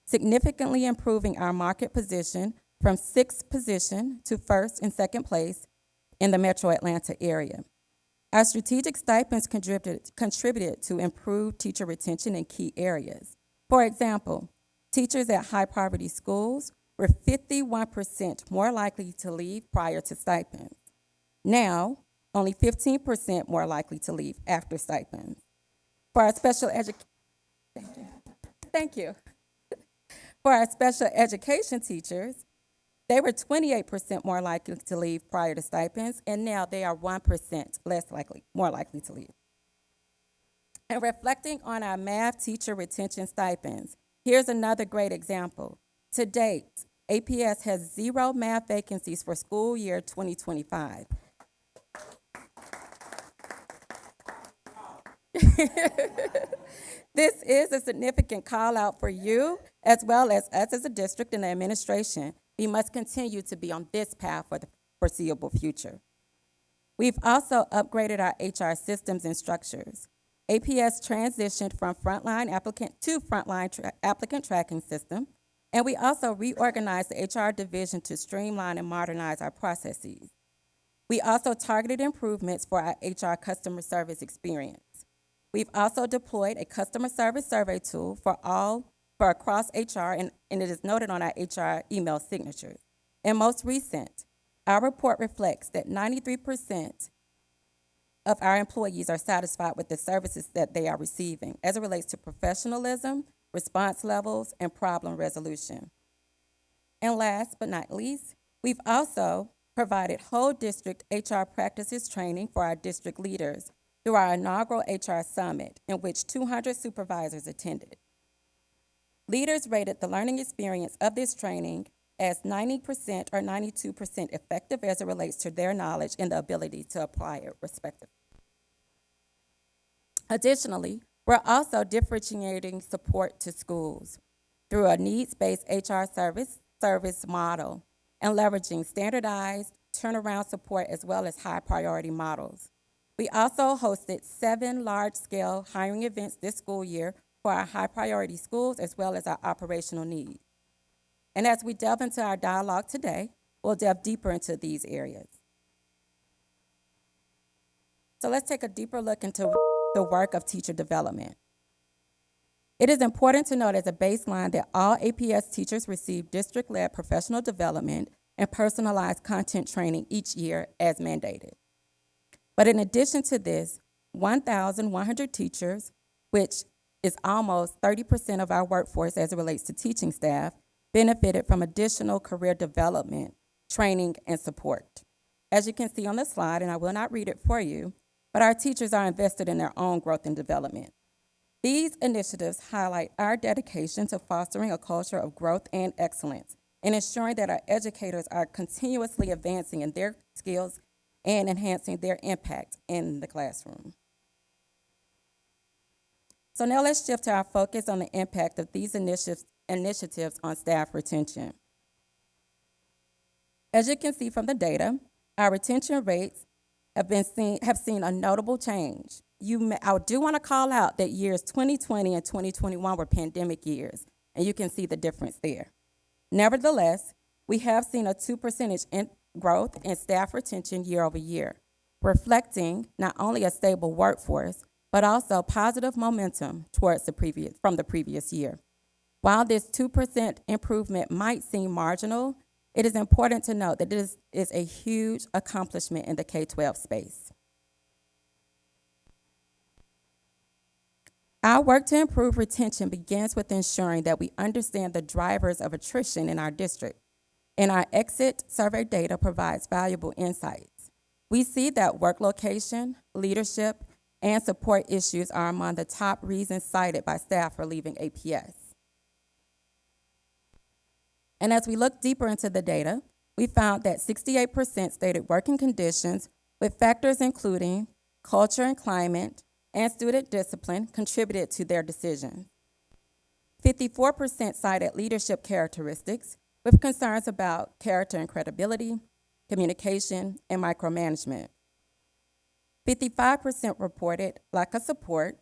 significantly improving our market position from 6th position to 1st and 2nd place in the metro Atlanta area. Our strategic stipends contributed to improved teacher retention in key areas. For example, teachers at high-poverty schools were 51% more likely to leave prior to stipends. Now, only 15% more likely to leave after stipends. For our special education, thank you. For our special education teachers, they were 28% more likely to leave prior to stipends, and now they are 1% more likely to leave. And reflecting on our math teacher retention stipends, here's another great example. To date, APS has 0 math vacancies for school year 2025. This is a significant call out for you, as well as us as a district and the administration. We must continue to be on this path for the foreseeable future. We've also upgraded our HR systems and structures. APS transitioned from frontline applicant to frontline applicant tracking system, and we also reorganized the HR division to streamline and modernize our processes. We also targeted improvements for our HR customer service experience. We've also deployed a customer service survey tool for across HR, and it is noted on our HR email signatures. And most recent, our report reflects that 93% of our employees are satisfied with the services that they are receiving as it relates to professionalism, response levels, and problem resolution. And last but not least, we've also provided whole district HR practices training for our district leaders through our inaugural HR Summit, in which 200 supervisors attended. Leaders rated the learning experience of this training as 90% or 92% effective as it relates to their knowledge and the ability to apply it respectively. Additionally, we're also differentiating support to schools through a needs-based HR service model and leveraging standardized turnaround support as well as high-priority models. We also hosted 7 large-scale hiring events this school year for our high-priority schools as well as our operational needs. And as we delve into our dialogue today, we'll delve deeper into these areas. So let's take a deeper look into the work of teacher development. It is important to note as a baseline that all APS teachers receive district-led professional development and personalized content training each year as mandated. But in addition to this, 1,100 teachers, which is almost 30% of our workforce as it relates to teaching staff, benefited from additional career development, training, and support. As you can see on the slide, and I will not read it for you, but our teachers are invested in their own growth and development. These initiatives highlight our dedication to fostering a culture of growth and excellence and ensuring that our educators are continuously advancing in their skills and enhancing their impact in the classroom. So now let's shift to our focus on the impact of these initiatives on staff retention. As you can see from the data, our retention rates have seen a notable change. I do want to call out that years 2020 and 2021 were pandemic years, and you can see the difference there. Nevertheless, we have seen a 2% growth in staff retention year over year, reflecting not only a stable workforce, but also positive momentum towards from the previous year. While this 2% improvement might seem marginal, it is important to note that this is a huge accomplishment in the K-12 space. Our work to improve retention begins with ensuring that we understand the drivers of attrition in our district, and our exit survey data provides valuable insights. We see that work location, leadership, and support issues are among the top reasons cited by staff for leaving APS. And as we look deeper into the data, we found that 68% stated working conditions, with factors including culture and climate and student discipline, contributed to their decision. 54% cited leadership characteristics, with concerns about character and credibility, communication, and micromanagement. 55% reported lack of support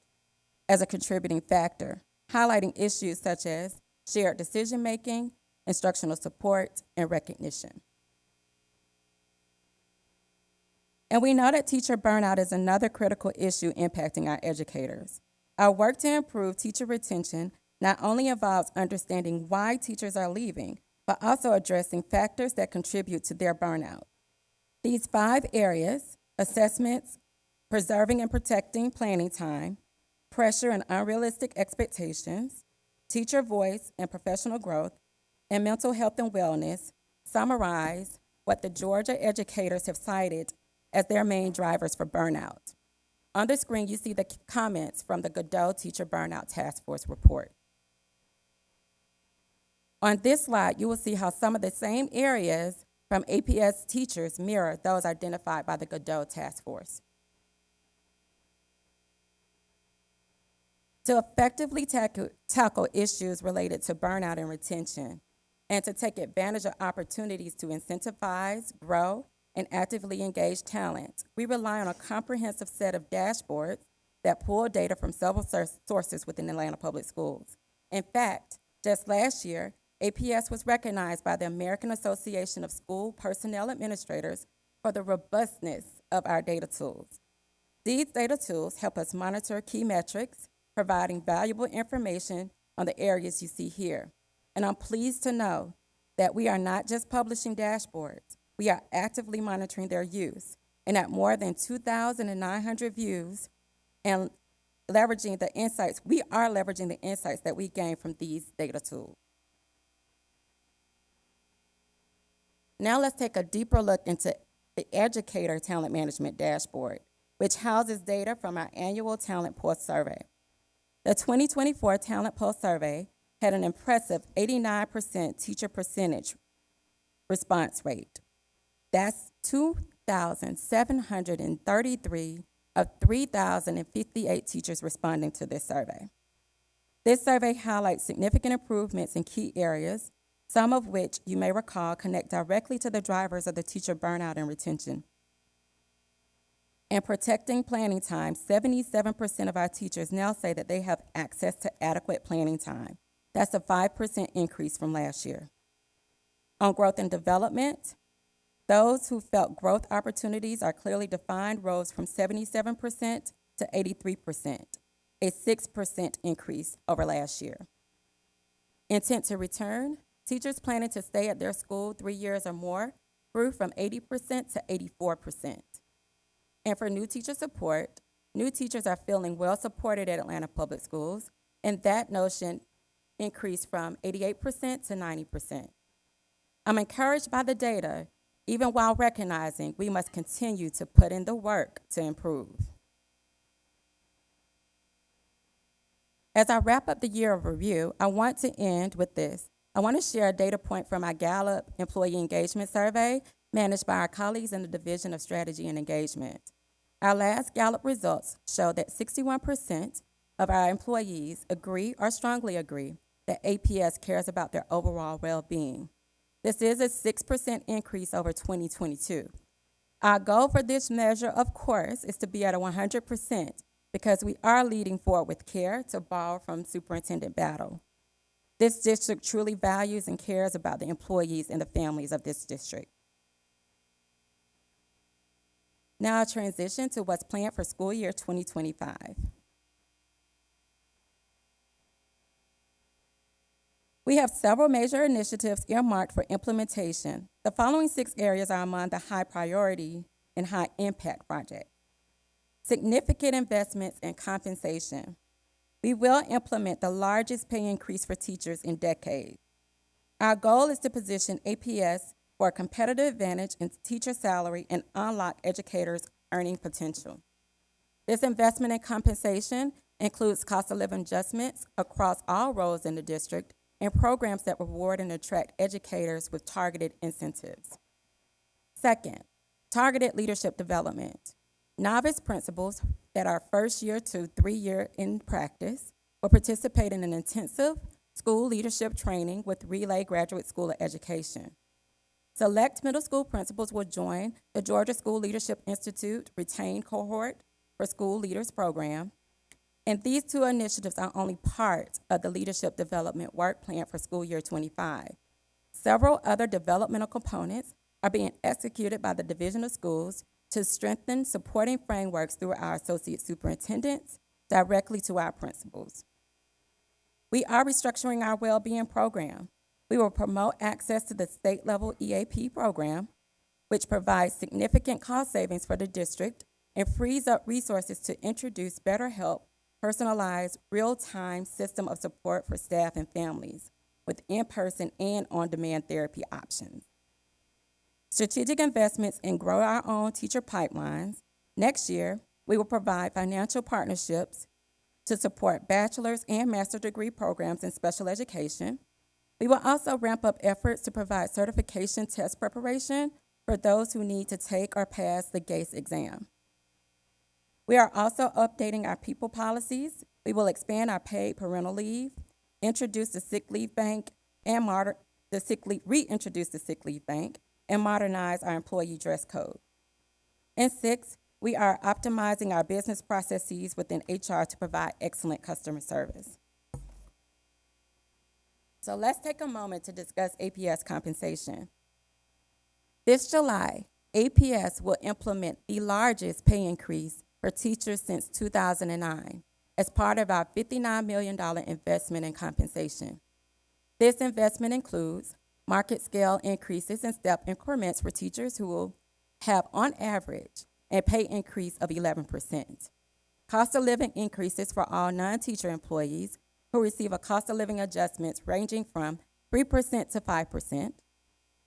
as a contributing factor, highlighting issues such as shared decision-making, instructional support, and recognition. And we know that teacher burnout is another critical issue impacting our educators. Our work to improve teacher retention not only involves understanding why teachers are leaving, but also addressing factors that contribute to their burnout. These 5 areas, assessments, preserving and protecting planning time, pressure and unrealistic expectations, teacher voice and professional growth, and mental health and wellness, summarize what the Georgia educators have cited as their main drivers for burnout. On the screen, you see the comments from the Godot Teacher Burnout Task Force report. On this slide, you will see how some of the same areas from APS teachers mirror those identified by the Godot Task Force. To effectively tackle issues related to burnout and retention, and to take advantage of opportunities to incentivize, grow, and actively engage talent, we rely on a comprehensive set of dashboards that pull data from several sources within Atlanta Public Schools. In fact, just last year, APS was recognized by the American Association of School Personnel Administrators for the robustness of our data tools. These data tools help us monitor key metrics, providing valuable information on the areas you see here. And I'm pleased to know that we are not just publishing dashboards, we are actively monitoring their use, and at more than 2,900 views, and leveraging the insights, we are leveraging the insights that we gain from these data tools. Now let's take a deeper look into the Educator Talent Management Dashboard, which houses data from our annual Talent Pulse Survey. The 2024 Talent Pulse Survey had an impressive 89% teacher percentage response rate. That's 2,733 of 3,058 teachers responding to this survey. This survey highlights significant improvements in key areas, some of which you may recall connect directly to the drivers of the teacher burnout and retention. In protecting planning time, 77% of our teachers now say that they have access to adequate planning time. That's a 5% increase from last year. On growth and development, those who felt growth opportunities are clearly defined rose from 77% to 83%. a 6% increase over last year. Intent to return, teachers planning to stay at their school 3 years or more grew from 80% to 84%. And for new teacher support, new teachers are feeling well supported at Atlanta Public Schools, and that notion increased from 88% to 90%. I'm encouraged by the data, even while recognizing we must continue to put in the work to improve. As I wrap up the year of review, I want to end with this. I want to share a data point from our Gallup Employee Engagement Survey managed by our colleagues in the Division of Strategy and Engagement. Our last Gallup results show that 61% of our employees agree or strongly agree that APS cares about their overall well-being. This is a 6% increase over 2022. Our goal for this measure, of course, is to be at a 100%, because we are leading forward with care, to borrow from Superintendent Battle. This district truly values and cares about the employees and the families of this district. Now I'll transition to what's planned for school year 2025. We have several major initiatives earmarked for implementation. The following 6 areas are among the high priority and high impact projects. Significant investments in compensation. We will implement the largest pay increase for teachers in decades. Our goal is to position APS for a competitive advantage in teacher salary and unlock educators' earning potential. This investment in compensation includes cost of living adjustments across all roles in the district and programs that reward and attract educators with targeted incentives. Second, targeted leadership development. Novice principals that are first year to 3 year in practice will participate in an intensive school leadership training with Relay Graduate School of Education. Select middle school principals will join the Georgia School Leadership Institute retained cohort for school leaders program. And these 2 initiatives are only part of the leadership development work plan for school year 25. Several other developmental components are being executed by the Division of Schools to strengthen supporting frameworks through our associate superintendents directly to our principals. We are restructuring our well-being program. We will promote access to the state-level EAP program, which provides significant cost savings for the district and frees up resources to introduce BetterHelp, personalized, real-time system of support for staff and families with in-person and on-demand therapy options. Strategic investments in grow our own teacher pipelines. Next year, we will provide financial partnerships to support bachelor's and master's degree programs in special education. We will also ramp up efforts to provide certification test preparation for those who need to take or pass the GACE exam. We are also updating our people policies. We will expand our paid parental leave, introduce the sick leave bank, and reintroduce the sick leave bank, and modernize our employee dress code. And 6, we are optimizing our business processes within HR to provide excellent customer service. So let's take a moment to discuss APS compensation. This July, APS will implement the largest pay increase for teachers since 2009 as part of our $59 million investment in compensation. This investment includes market scale increases and step increments for teachers who will have, on average, a pay increase of 11%. Cost of living increases for all non-teacher employees who receive a cost of living adjustments ranging from 3% to 5%.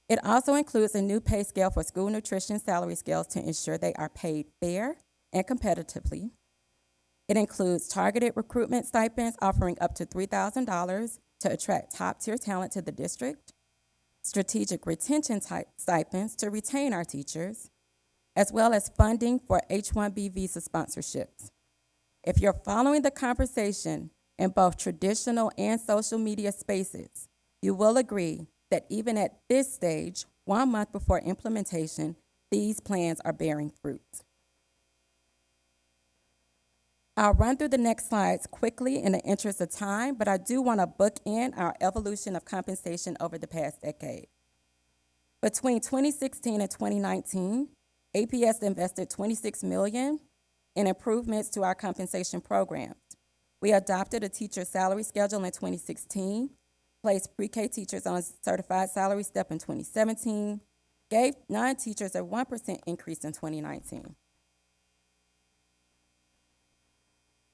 It also includes a new pay scale for school nutrition salary scales to ensure they are paid fair and competitively. It includes targeted recruitment stipends offering up to $3,000 to attract top-tier talent to the district, strategic retention type stipends to retain our teachers, as well as funding for H-1B visa sponsorships. If you're following the conversation in both traditional and social media spaces, you will agree that even at this stage, 1 month before implementation, these plans are bearing fruit. I'll run through the next slides quickly in the interest of time, but I do want to bookend our evolution of compensation over the past decade. Between 2016 and 2019, APS invested $26 million in improvements to our compensation programs. We adopted a teacher salary schedule in 2016, placed pre-K teachers on a certified salary step in 2017, gave non-teachers a 1% increase in 2019.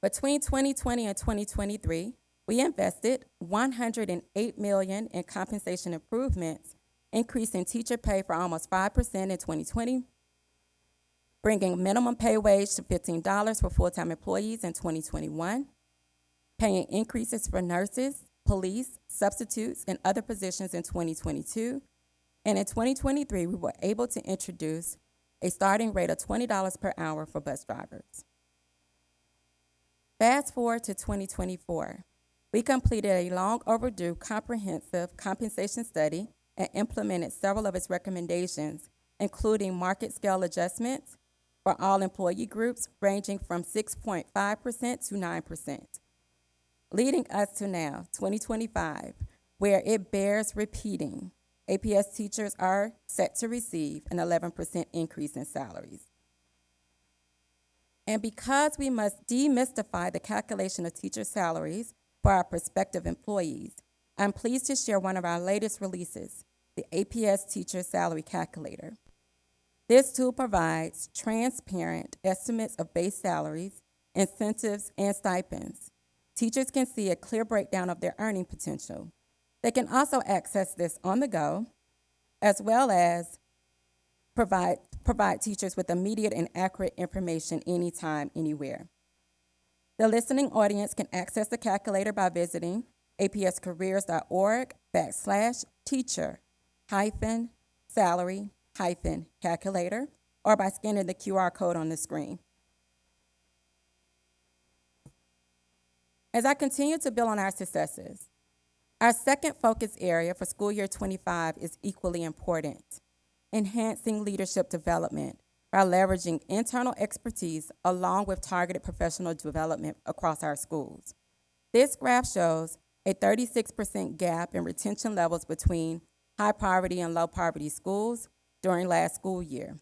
Between 2020 and 2023, we invested $108 million in compensation improvements, increasing teacher pay for almost 5% in 2020, bringing minimum pay wage to $15 for full-time employees in 2021, paying increases for nurses, police, substitutes, and other positions in 2022. And in 2023, we were able to introduce a starting rate of $20 per hour for bus drivers. Fast forward to 2024. We completed a long overdue comprehensive compensation study and implemented several of its recommendations, including market scale adjustments for all employee groups ranging from 6.5% to 9%, leading us to now, 2025, where it bears repeating. APS teachers are set to receive an 11% increase in salaries. And because we must demystify the calculation of teacher salaries for our prospective employees, I'm pleased to share one of our latest releases, the APS Teacher Salary Calculator. This tool provides transparent estimates of base salaries, incentives, and stipends. Teachers can see a clear breakdown of their earning potential. They can also access this on the go, as well as provide teachers with immediate and accurate information anytime, anywhere. The listening audience can access the calculator by visiting apscareers.org/teacher-salary-calculator or by scanning the QR code on the screen. As I continue to build on our successes, our second focus area for school year 25 is equally important: enhancing leadership development by leveraging internal expertise along with targeted professional development across our schools. This graph shows a 36% gap in retention levels between high poverty and low poverty schools during last school year.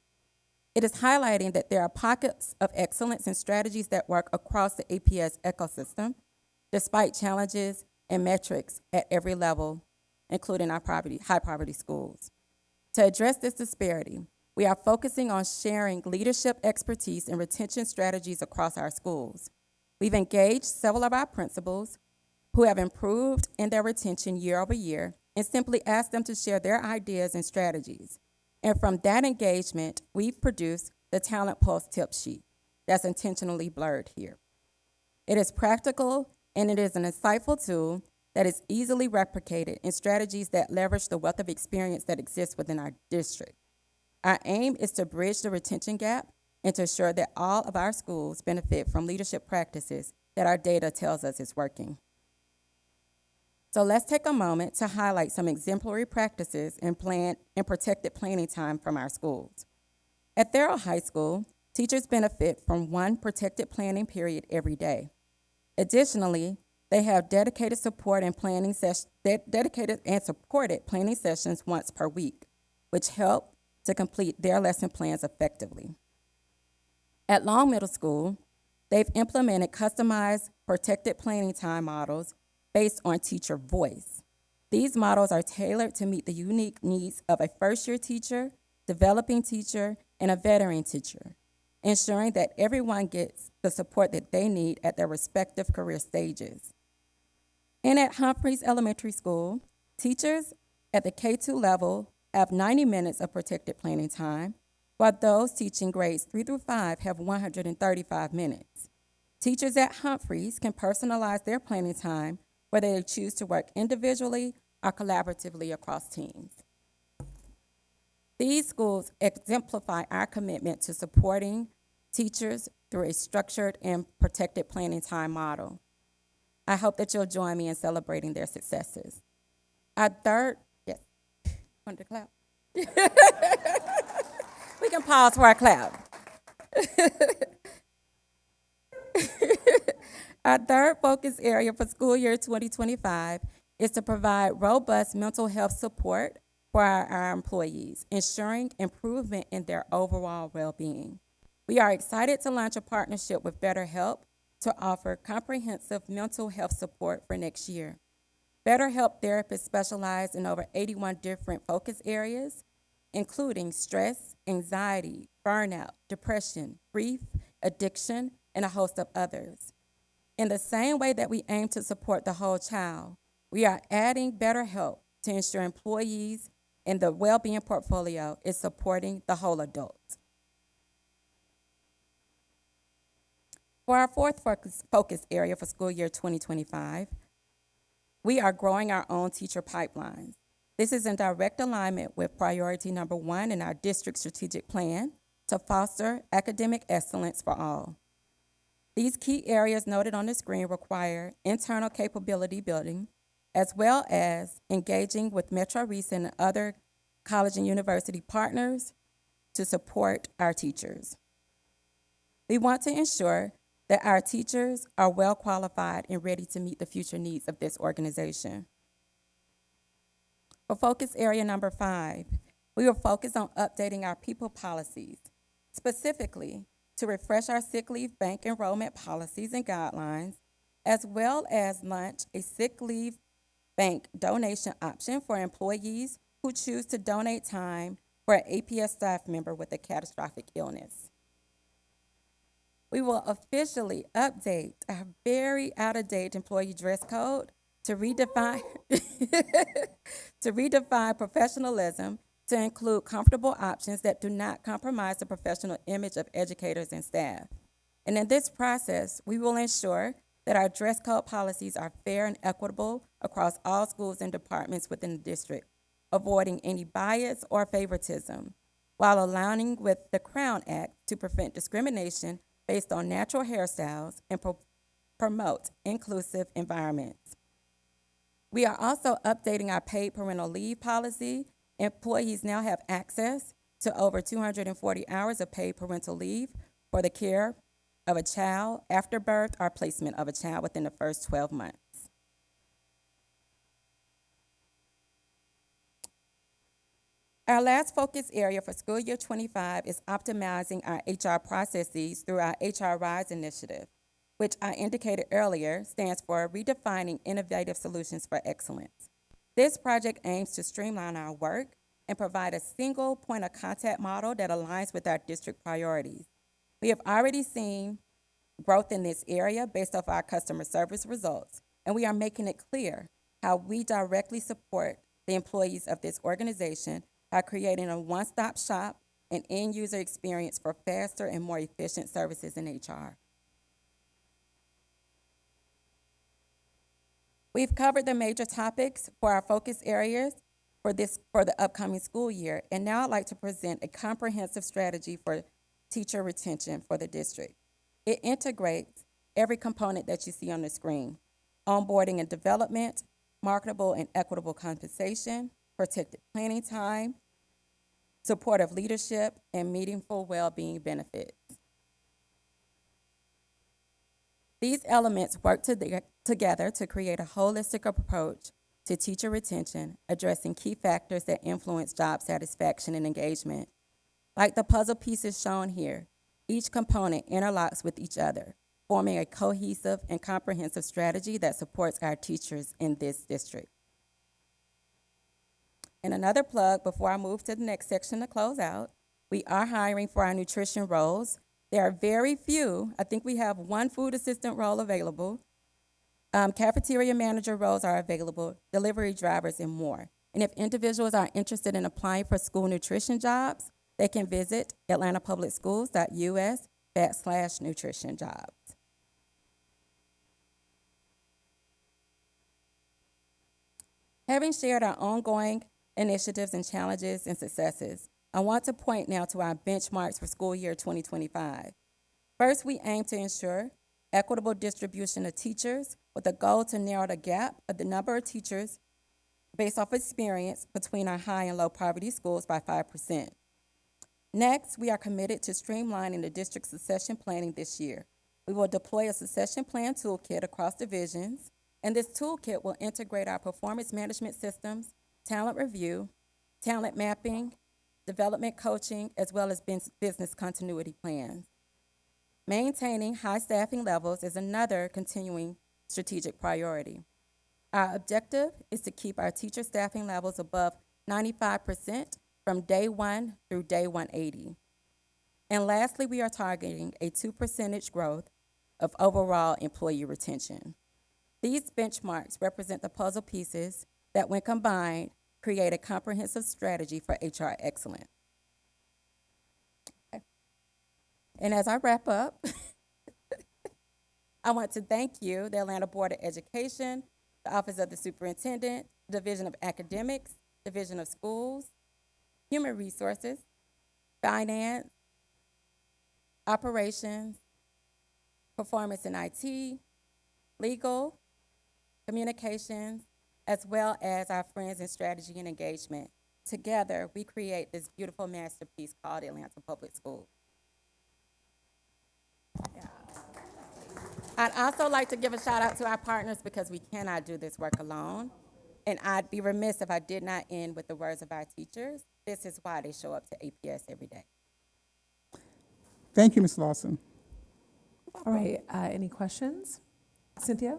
It is highlighting that there are pockets of excellence and strategies that work across the APS ecosystem, despite challenges and metrics at every level, including our high poverty schools. To address this disparity, we are focusing on sharing leadership expertise and retention strategies across our schools. We've engaged several of our principals who have improved in their retention year over year and simply asked them to share their ideas and strategies. And from that engagement, we've produced the Talent Pulse tip sheet that's intentionally blurred here. It is practical and it is an insightful tool that is easily replicated in strategies that leverage the wealth of experience that exists within our district. Our aim is to bridge the retention gap and to ensure that all of our schools benefit from leadership practices that our data tells us is working. So let's take a moment to highlight some exemplary practices and protected planning time from our schools. At Thurl High School, teachers benefit from one protected planning period every day. Additionally, they have dedicated and supported planning sessions once per week, which help to complete their lesson plans effectively. At Long Middle School, they've implemented customized protected planning time models based on teacher voice. These models are tailored to meet the unique needs of a first-year teacher, developing teacher, and a veteran teacher, ensuring that everyone gets the support that they need at their respective career stages. And at Humphreys Elementary School, teachers at the K-2 level have 90 minutes of protected planning time, while those teaching grades 3 through 5 have 135 minutes. Teachers at Humphreys can personalize their planning time, whether they choose to work individually or collaboratively across teams. These schools exemplify our commitment to supporting teachers through a structured and protected planning time model. I hope that you'll join me in celebrating their successes. Our third, yes, wanted to clap? We can pause for a clap. Our third focus area for school year 2025 is to provide robust mental health support for our employees, ensuring improvement in their overall well-being. We are excited to launch a partnership with BetterHelp to offer comprehensive mental health support for next year. BetterHelp therapists specialize in over 81 different focus areas, including stress, anxiety, burnout, depression, grief, addiction, and a host of others. In the same way that we aim to support the whole child, we are adding BetterHelp to ensure employees in the well-being portfolio is supporting the whole adult. For our fourth focus area for school year 2025, we are growing our own teacher pipelines. This is in direct alignment with priority number 1 in our district strategic plan to foster academic excellence for all. These key areas noted on the screen require internal capability building, as well as engaging with Metro Recent and other college and university partners to support our teachers. We want to ensure that our teachers are well qualified and ready to meet the future needs of this organization. For focus area number 5, we will focus on updating our people policies, specifically to refresh our sick leave bank enrollment policies and guidelines, as well as launch a sick leave bank donation option for employees who choose to donate time for an APS staff member with a catastrophic illness. We will officially update our very out-of-date employee dress code to redefine to redefine professionalism to include comfortable options that do not compromise the professional image of educators and staff. And in this process, we will ensure that our dress code policies are fair and equitable across all schools and departments within the district, avoiding any bias or favoritism, while aligning with the Crown Act to prevent discrimination based on natural hairstyles and promote inclusive environments. We are also updating our paid parental leave policy. Employees now have access to over 240 hours of paid parental leave for the care of a child after birth or placement of a child within the first 12 months. Our last focus area for school year 25 is optimizing our HR processes through our HR Rise initiative, which I indicated earlier stands for Redefining Innovative Solutions for Excellence. This project aims to streamline our work and provide a single point of contact model that aligns with our district priorities. We have already seen growth in this area based off our customer service results, and we are making it clear how we directly support the employees of this organization by creating a one-stop shop and end-user experience for faster and more efficient services in HR. We've covered the major topics for our focus areas for the upcoming school year, and now I'd like to present a comprehensive strategy for teacher retention for the district. It integrates every component that you see on the screen: onboarding and development, marketable and equitable compensation, protected planning time, supportive leadership, and meaningful well-being benefits. These elements work together to create a holistic approach to teacher retention, addressing key factors that influence job satisfaction and engagement. Like the puzzle pieces shown here, each component interlocks with each other, forming a cohesive and comprehensive strategy that supports our teachers in this district. And another plug before I move to the next section to close out, we are hiring for our nutrition roles. There are very few. I think we have one food assistant role available. Cafeteria manager roles are available, delivery drivers, and more. And if individuals are interested in applying for school nutrition jobs, they can visit atlantapublicschools.us/nutrition jobs. Having shared our ongoing initiatives and challenges and successes, I want to point now to our benchmarks for school year 2025. First, we aim to ensure equitable distribution of teachers with a goal to narrow the gap of the number of teachers based off experience between our high and low poverty schools by 5%. Next, we are committed to streamlining the district succession planning this year. We will deploy a succession plan toolkit across divisions, and this toolkit will integrate our performance management systems, talent review, talent mapping, development coaching, as well as business continuity plans. Maintaining high staffing levels is another continuing strategic priority. Our objective is to keep our teacher staffing levels above 95% from day 1 through day 180. And lastly, we are targeting a 2% growth of overall employee retention. These benchmarks represent the puzzle pieces that, when combined, create a comprehensive strategy for HR excellence. Okay. And as I wrap up, I want to thank you, the Atlanta Board of Education, the Office of the Superintendent, Division of Academics, Division of Schools, Human Resources, Finance, Operations, Performance in IT, Legal, Communications, as well as our friends in Strategy and Engagement. Together, we create this beautiful masterpiece called Atlanta Public Schools. I'd also like to give a shout out to our partners, because we cannot do this work alone. And I'd be remiss if I did not end with the words of our teachers. This is why they show up to APS every day. Thank you, Ms. Lawson. All right, any questions? Cynthia?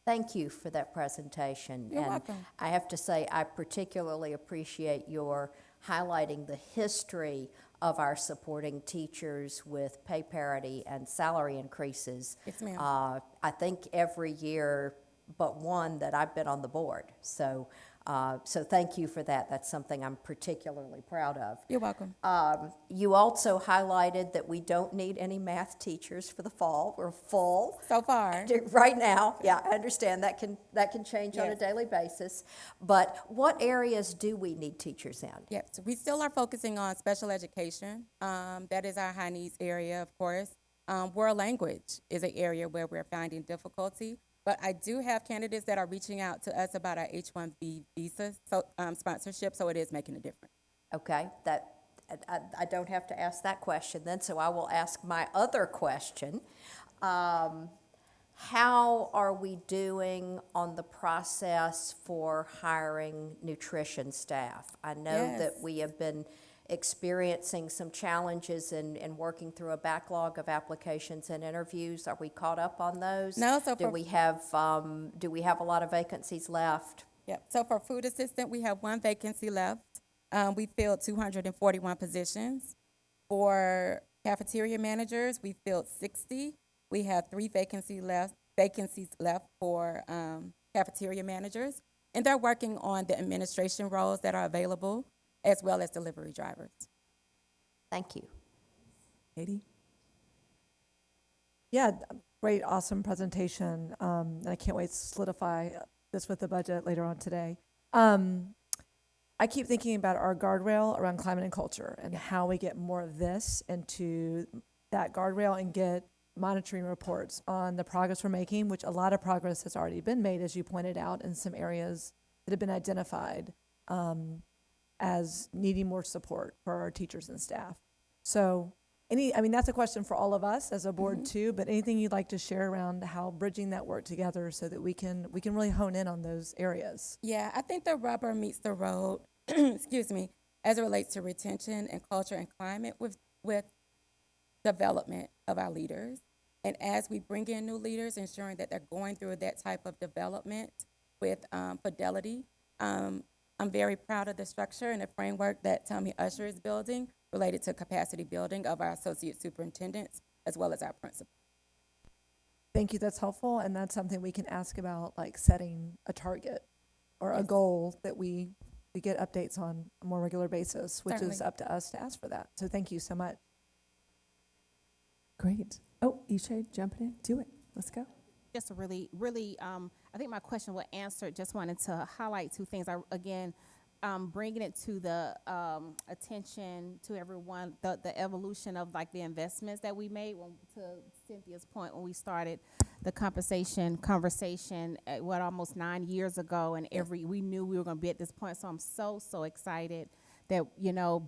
Thank you for that presentation. You're welcome. I have to say, I particularly appreciate your highlighting the history of our supporting teachers with pay parity and salary increases. Yes, ma'am. I think every year but one that I've been on the board. So thank you for that. That's something I'm particularly proud of. You're welcome. You also highlighted that we don't need any math teachers for the fall. We're full. So far. Right now, yeah, I understand that can change on a Yes. daily basis. But what areas do we need teachers in? Yes, we still are focusing on special education. That is our high needs area, of course. World language is an area where we're finding difficulty. But I do have candidates that are reaching out to us about our H-1B visa sponsorship, so it is making a difference. Okay, I don't have to ask that question then, so I will ask my other question. How are we doing on the process for hiring nutrition staff? I know that Yes. we have been experiencing some challenges in working through a backlog of applications and interviews. Are we caught up on those? No, so do we have a lot of vacancies left? Yep. So for food assistant, we have 1 vacancy left. We filled 241 positions. For cafeteria managers, we filled 60. We have 3 vacancies left for cafeteria managers, and they're working on the administration roles that are available, as well as delivery drivers. Thank you. Katie? Yeah, great, awesome presentation. And I can't wait to solidify this with the budget later on today. I keep thinking about our guardrail around climate and culture and how we get more of this into that guardrail and get monitoring reports on the progress we're making, which a lot of progress has already been made, as you pointed out, in some areas that have been identified as needing more support for our teachers and staff. So that's a question for all of us as a board too, but anything you'd like to share around how bridging that work together so that we can really hone in on those areas? Yeah, I think the rubber meets the road, excuse me, as it relates to retention and culture and climate with development of our leaders. And as we bring in new leaders, ensuring that they're going through that type of development with fidelity. I'm very proud of the structure and the framework that Tommy Usher is building related to capacity building of our associate superintendents as well as our principals. Thank you, that's helpful, and that's something we can ask about, like setting a target or a goal that we get updates on a more regular basis, which is Certainly. up to us to ask for that. So thank you so much. Great. Oh, Ishay, jumping in. Do it. Let's go. Just a really, I think my question was answered. Just wanted to highlight 2 things. Bringing it to the attention to everyone, the evolution of like the investments that we made. To Cynthia's point, when we started the conversation, almost 9 years ago, and we knew we were going to be at this point. So I'm so excited that,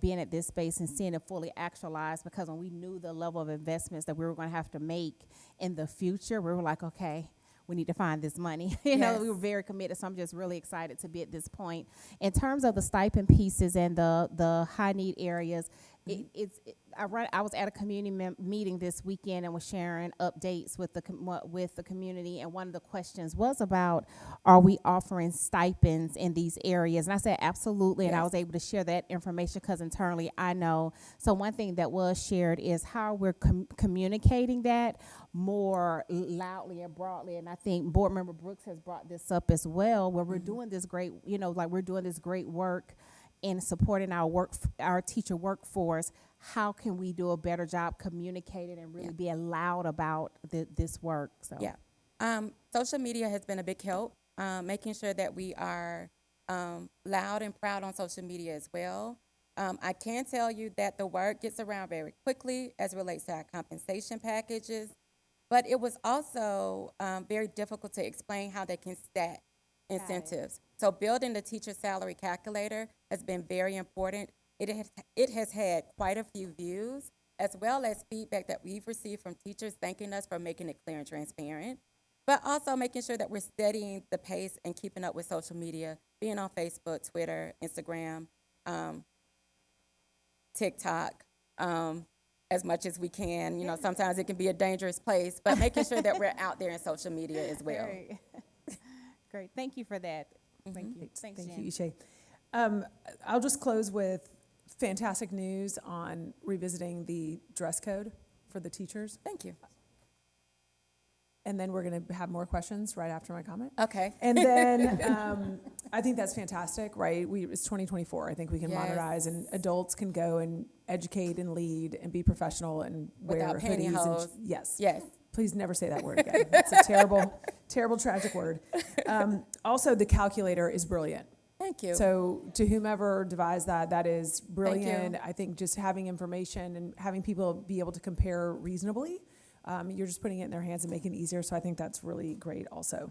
being at this space and seeing it fully actualized, because when we knew the level of investments that we were going to have to make in the future, we were like, okay, we need to find this money. You know, Yes. we were very committed, so I'm just really excited to be at this point. In terms of the stipend pieces and the high need areas, I was at a community meeting this weekend and was sharing updates with the community, and one of the questions was about, are we offering stipends in these areas? And I said absolutely, and I Yes. was able to share that information because internally I know. So one thing that was shared is how we're communicating that more loudly and broadly, and I think Board Member Brooks has brought this up as well, where we're doing this great, we're doing this great work in supporting our teacher workforce. How can we do a better job communicating and really being loud about this work? So Yeah. Social media has been a big help, making sure that we are loud and proud on social media as well. I can tell you that the word gets around very quickly as it relates to our compensation packages, but it was also very difficult to explain how they can stack incentives. So building the teacher salary calculator has been very important. It has had quite a few views, as well as feedback that we've received from teachers thanking us for making it clear and transparent, but also making sure that we're steadying the pace and keeping up with social media, being on Facebook, Twitter, Instagram, TikTok, as much as we can. You know, sometimes it can be a dangerous place, but making sure that we're out there in social media as well. Great. Great. Thank you for that. Thank you. Thanks, Thank Jen. you, Ishay. I'll just close with fantastic news on revisiting the dress code for the teachers. Thank you. And then we're going to have more questions right after my comment. Okay. And then I think that's fantastic, right? It's 2024. I think we can Yes. modernize, and adults can go and educate and lead and be professional and Without wear hoodies. pantyhose. Yes. Yes. Please never say that word again. It's a terrible, terrible, tragic word. Also, the calculator is brilliant. Thank you. So to whomever devised that, that is brilliant. you. I think just having information and having people be able to compare reasonably, you're just putting it in their hands and making it easier. So I think that's really great also.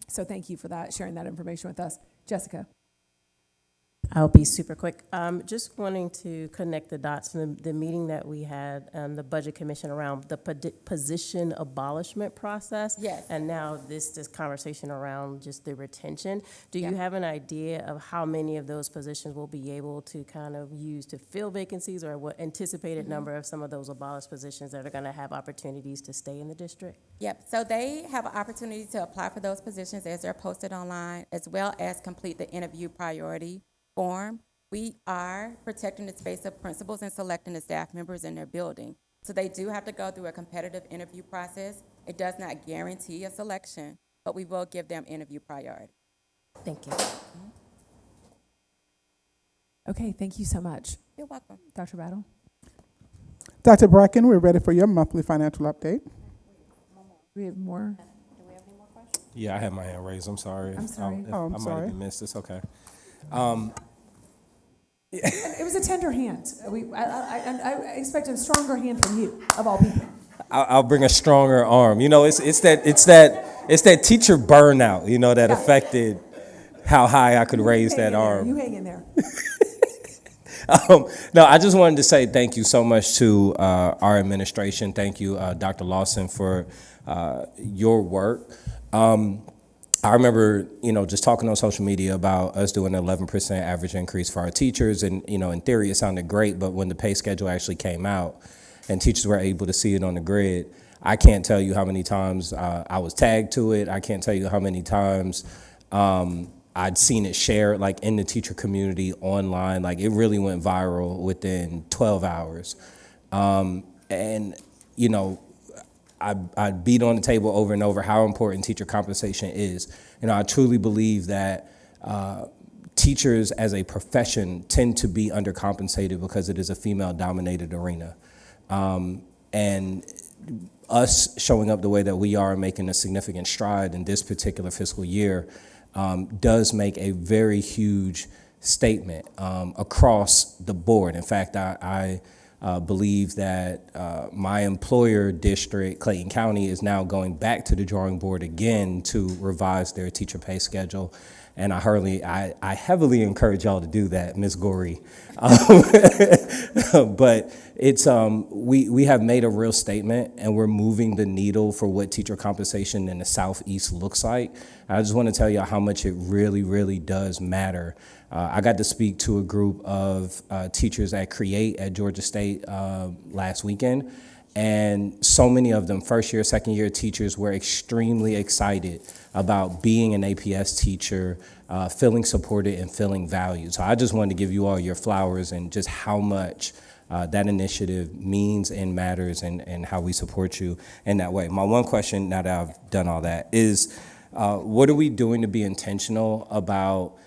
So thank you for that, sharing that information with us. Jessica. I'll be super quick. Just wanting to connect the dots from the meeting that we had, the Budget Commission, around the position abolishment process. Yes. And now this conversation around just the retention. Do you Yeah. have an idea of how many of those positions will be able to kind of use to fill vacancies, or what anticipated number of some of those abolished positions that are going to have opportunities to stay in the district? Yep, so they have an opportunity to apply for those positions as they're posted online, as well as complete the interview priority form. We are protecting the space of principals and selecting the staff members in their building. So they do have to go through a competitive interview process. It does not guarantee a selection, but we will give them interview priority. Thank you. Okay, thank you so much. You're welcome. Dr. Battle. Dr. Bracken, we're ready for your monthly financial update. Do we have more? Yeah, I had my hand raised. I'm sorry. I'm sorry. If Oh, I'm I might sorry. have been missed. It's okay. It was a tender hand. I expect a stronger hand from you, of all people. I'll bring a stronger arm. You know, it's that teacher burnout, you know, that affected how high I could raise that arm. You hang in there. No, I just wanted to say thank you so much to our administration. Thank you, Dr. Lawson, for your work. I remember, you know, just talking on social media about us doing an 11% average increase for our teachers. And, you know, in theory, it sounded great. But when the pay schedule actually came out and teachers were able to see it on the grid, I can't tell you how many times I was tagged to it. I can't tell you how many times I'd seen it shared, like, in the teacher community online. Like, it really went viral within 12 hours. And, you know, I beat on the table over and over how important teacher compensation is. You know, I truly believe that teachers as a profession tend to be undercompensated because it is a female-dominated arena. And us showing up the way that we are, making a significant stride in this particular fiscal year, does make a very huge statement across the board. In fact, I believe that my employer district, Clayton County, is now going back to the drawing board again to revise their teacher pay schedule. And I heavily encourage y'all to do that, Ms. Gorey. But it's we have made a real statement, and we're moving the needle for what teacher compensation in the Southeast looks like. I just want to tell you how much it really, really does matter. I got to speak to a group of teachers at Create at Georgia State last weekend, and so many of them, first year, second year teachers, were extremely excited about being an APS teacher, feeling supported and feeling valued. So I just wanted to give you all your flowers and just how much that initiative means and matters, and how we support you in that way. My one question, now that I've done all that, is what are we doing to be intentional about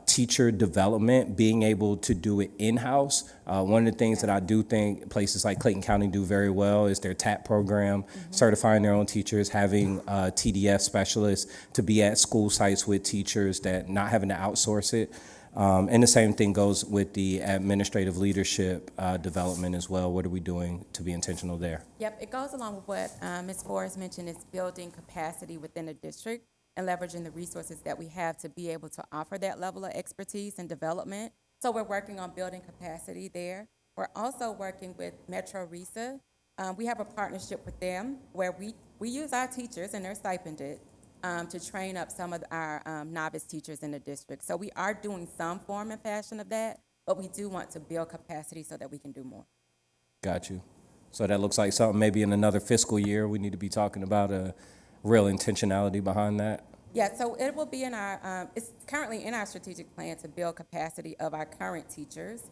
teacher development, being able to do it in-house? One of the things that I do think places like Clayton County do very well is their TAP program, certifying their own teachers, having TDS specialists to be at school sites with teachers, that not having to outsource it. And the same thing goes with the administrative leadership development as well. What are we doing to be intentional there? Yep, it goes along with what Ms. Forrest mentioned, is building capacity within the district and leveraging the resources that we have to be able to offer that level of expertise and development. So we're working on building capacity there. We're also working with Metro RESA. We have a partnership with them where we use our teachers, and they're stipended, to train up some of our novice teachers in the district. So we are doing some form and fashion of that, but we do want to build capacity so that we can do more. Got you. So that looks like something maybe in another fiscal year we need to be talking about a real intentionality behind that. Yeah, so it will be in our, it's currently in our strategic plan to build capacity of our current teachers,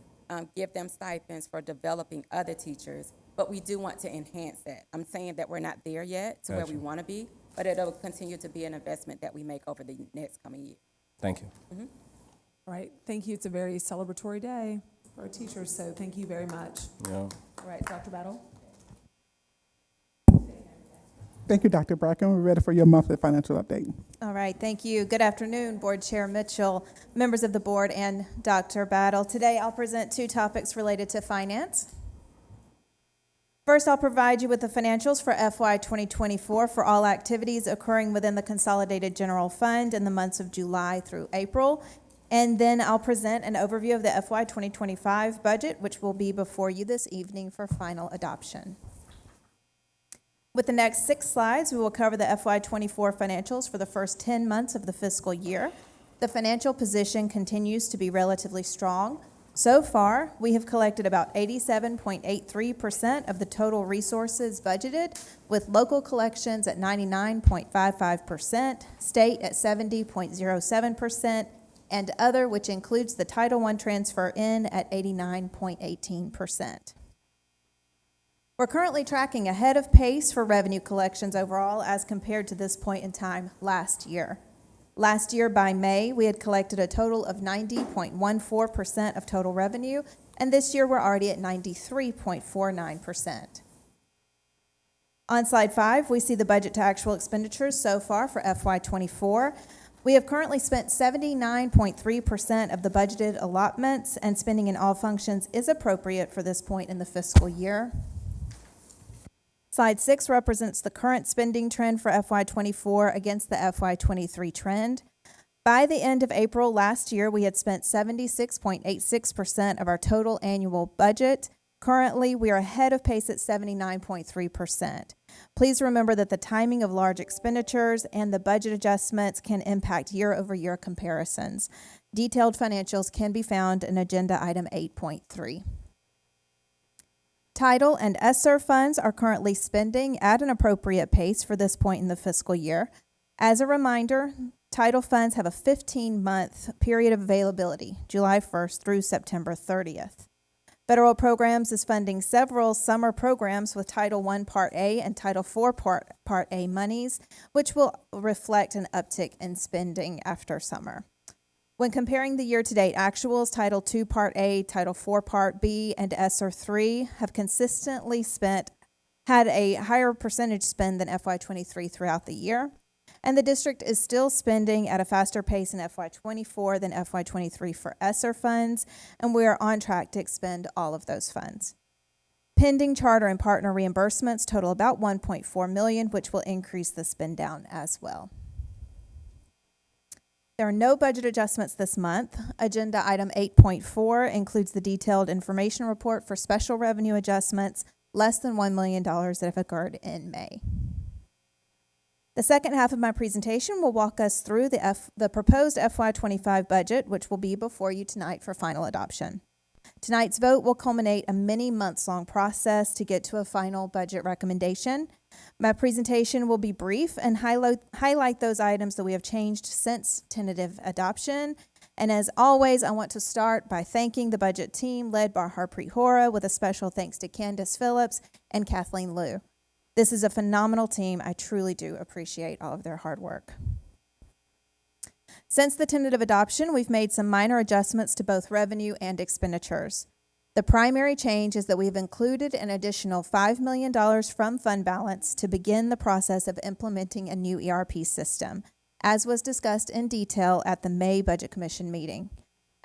give them stipends for developing other teachers, but we do want to enhance that. I'm saying that we're not there yet to where we want to be, but it'll continue to be an investment that we make over the next coming year. Thank you. All right, thank you. It's a very celebratory day for our teachers, so thank you very much. Yeah. All right, Dr. Battle. Thank you, Dr. Bracken. We're ready for your monthly financial update. All right, thank you. Good afternoon, Board Chair Mitchell, members of the board, and Dr. Battle. Today, I'll present two topics related to finance. First, I'll provide you with the financials for FY 2024 for all activities occurring within the Consolidated General Fund in the months of July through April. And then I'll present an overview of the FY 2025 budget, which will be before you this evening for final adoption. With the next 6 slides, we will cover the FY 24 financials for the first 10 months of the fiscal year. The financial position continues to be relatively strong. So far, we have collected about 87.83% of the total resources budgeted, with local collections at 99.55%, state at 70.07%, and other, which includes the Title I transfer in, at 89.18%. We're currently tracking ahead of pace for revenue collections overall as compared to this point in time last year. Last year, by May, we had collected a total of 90.14% of total revenue, and this year we're already at 93.49%. On slide 5, we see the budget to actual expenditures so far for FY 24. We have currently spent 79.3% of the budgeted allotments, and spending in all functions is appropriate for this point in the fiscal year. Slide 6 represents the current spending trend for FY 24 against the FY 23 trend. By the end of April last year, we had spent 76.86% of our total annual budget. Currently, we are ahead of pace at 79.3%. Please remember that the timing of large expenditures and the budget adjustments can impact year-over-year comparisons. Detailed financials can be found in Agenda Item 8.3. Title and ESSER funds are currently spending at an appropriate pace for this point in the fiscal year. As a reminder, title funds have a 15-month period of availability, July 1st through September 30th. Federal Programs is funding several summer programs with Title I Part A and Title IV Part A monies, which will reflect an uptick in spending after summer. When comparing the year-to-date actuals, Title II Part A, Title IV Part B, and ESSER 3 have consistently had a higher percentage spend than FY 23 throughout the year, and the district is still spending at a faster pace in FY 24 than FY 23 for ESSER funds, and we are on track to expend all of those funds. Pending charter and partner reimbursements total about $1.4 million, which will increase the spend down as well. There are no budget adjustments this month. Agenda item 8.4 includes the detailed information report for special revenue adjustments less than $1 million that have occurred in May. The second half of my presentation will walk us through the proposed FY25 budget, which will be before you tonight for final adoption. Tonight's vote will culminate a many months-long process to get to a final budget recommendation. My presentation will be brief and highlight those items that we have changed since tentative adoption. And as always, I want to start by thanking the budget team led by Harpreet Hora, with a special thanks to Candace Phillips and Kathleen Liu. This is a phenomenal team. I truly do appreciate all of their hard work. Since the tentative adoption, we've made some minor adjustments to both revenue and expenditures. The primary change is that we've included an additional $5 million from fund balance to begin the process of implementing a new ERP system, as was discussed in detail at the May Budget Commission meeting.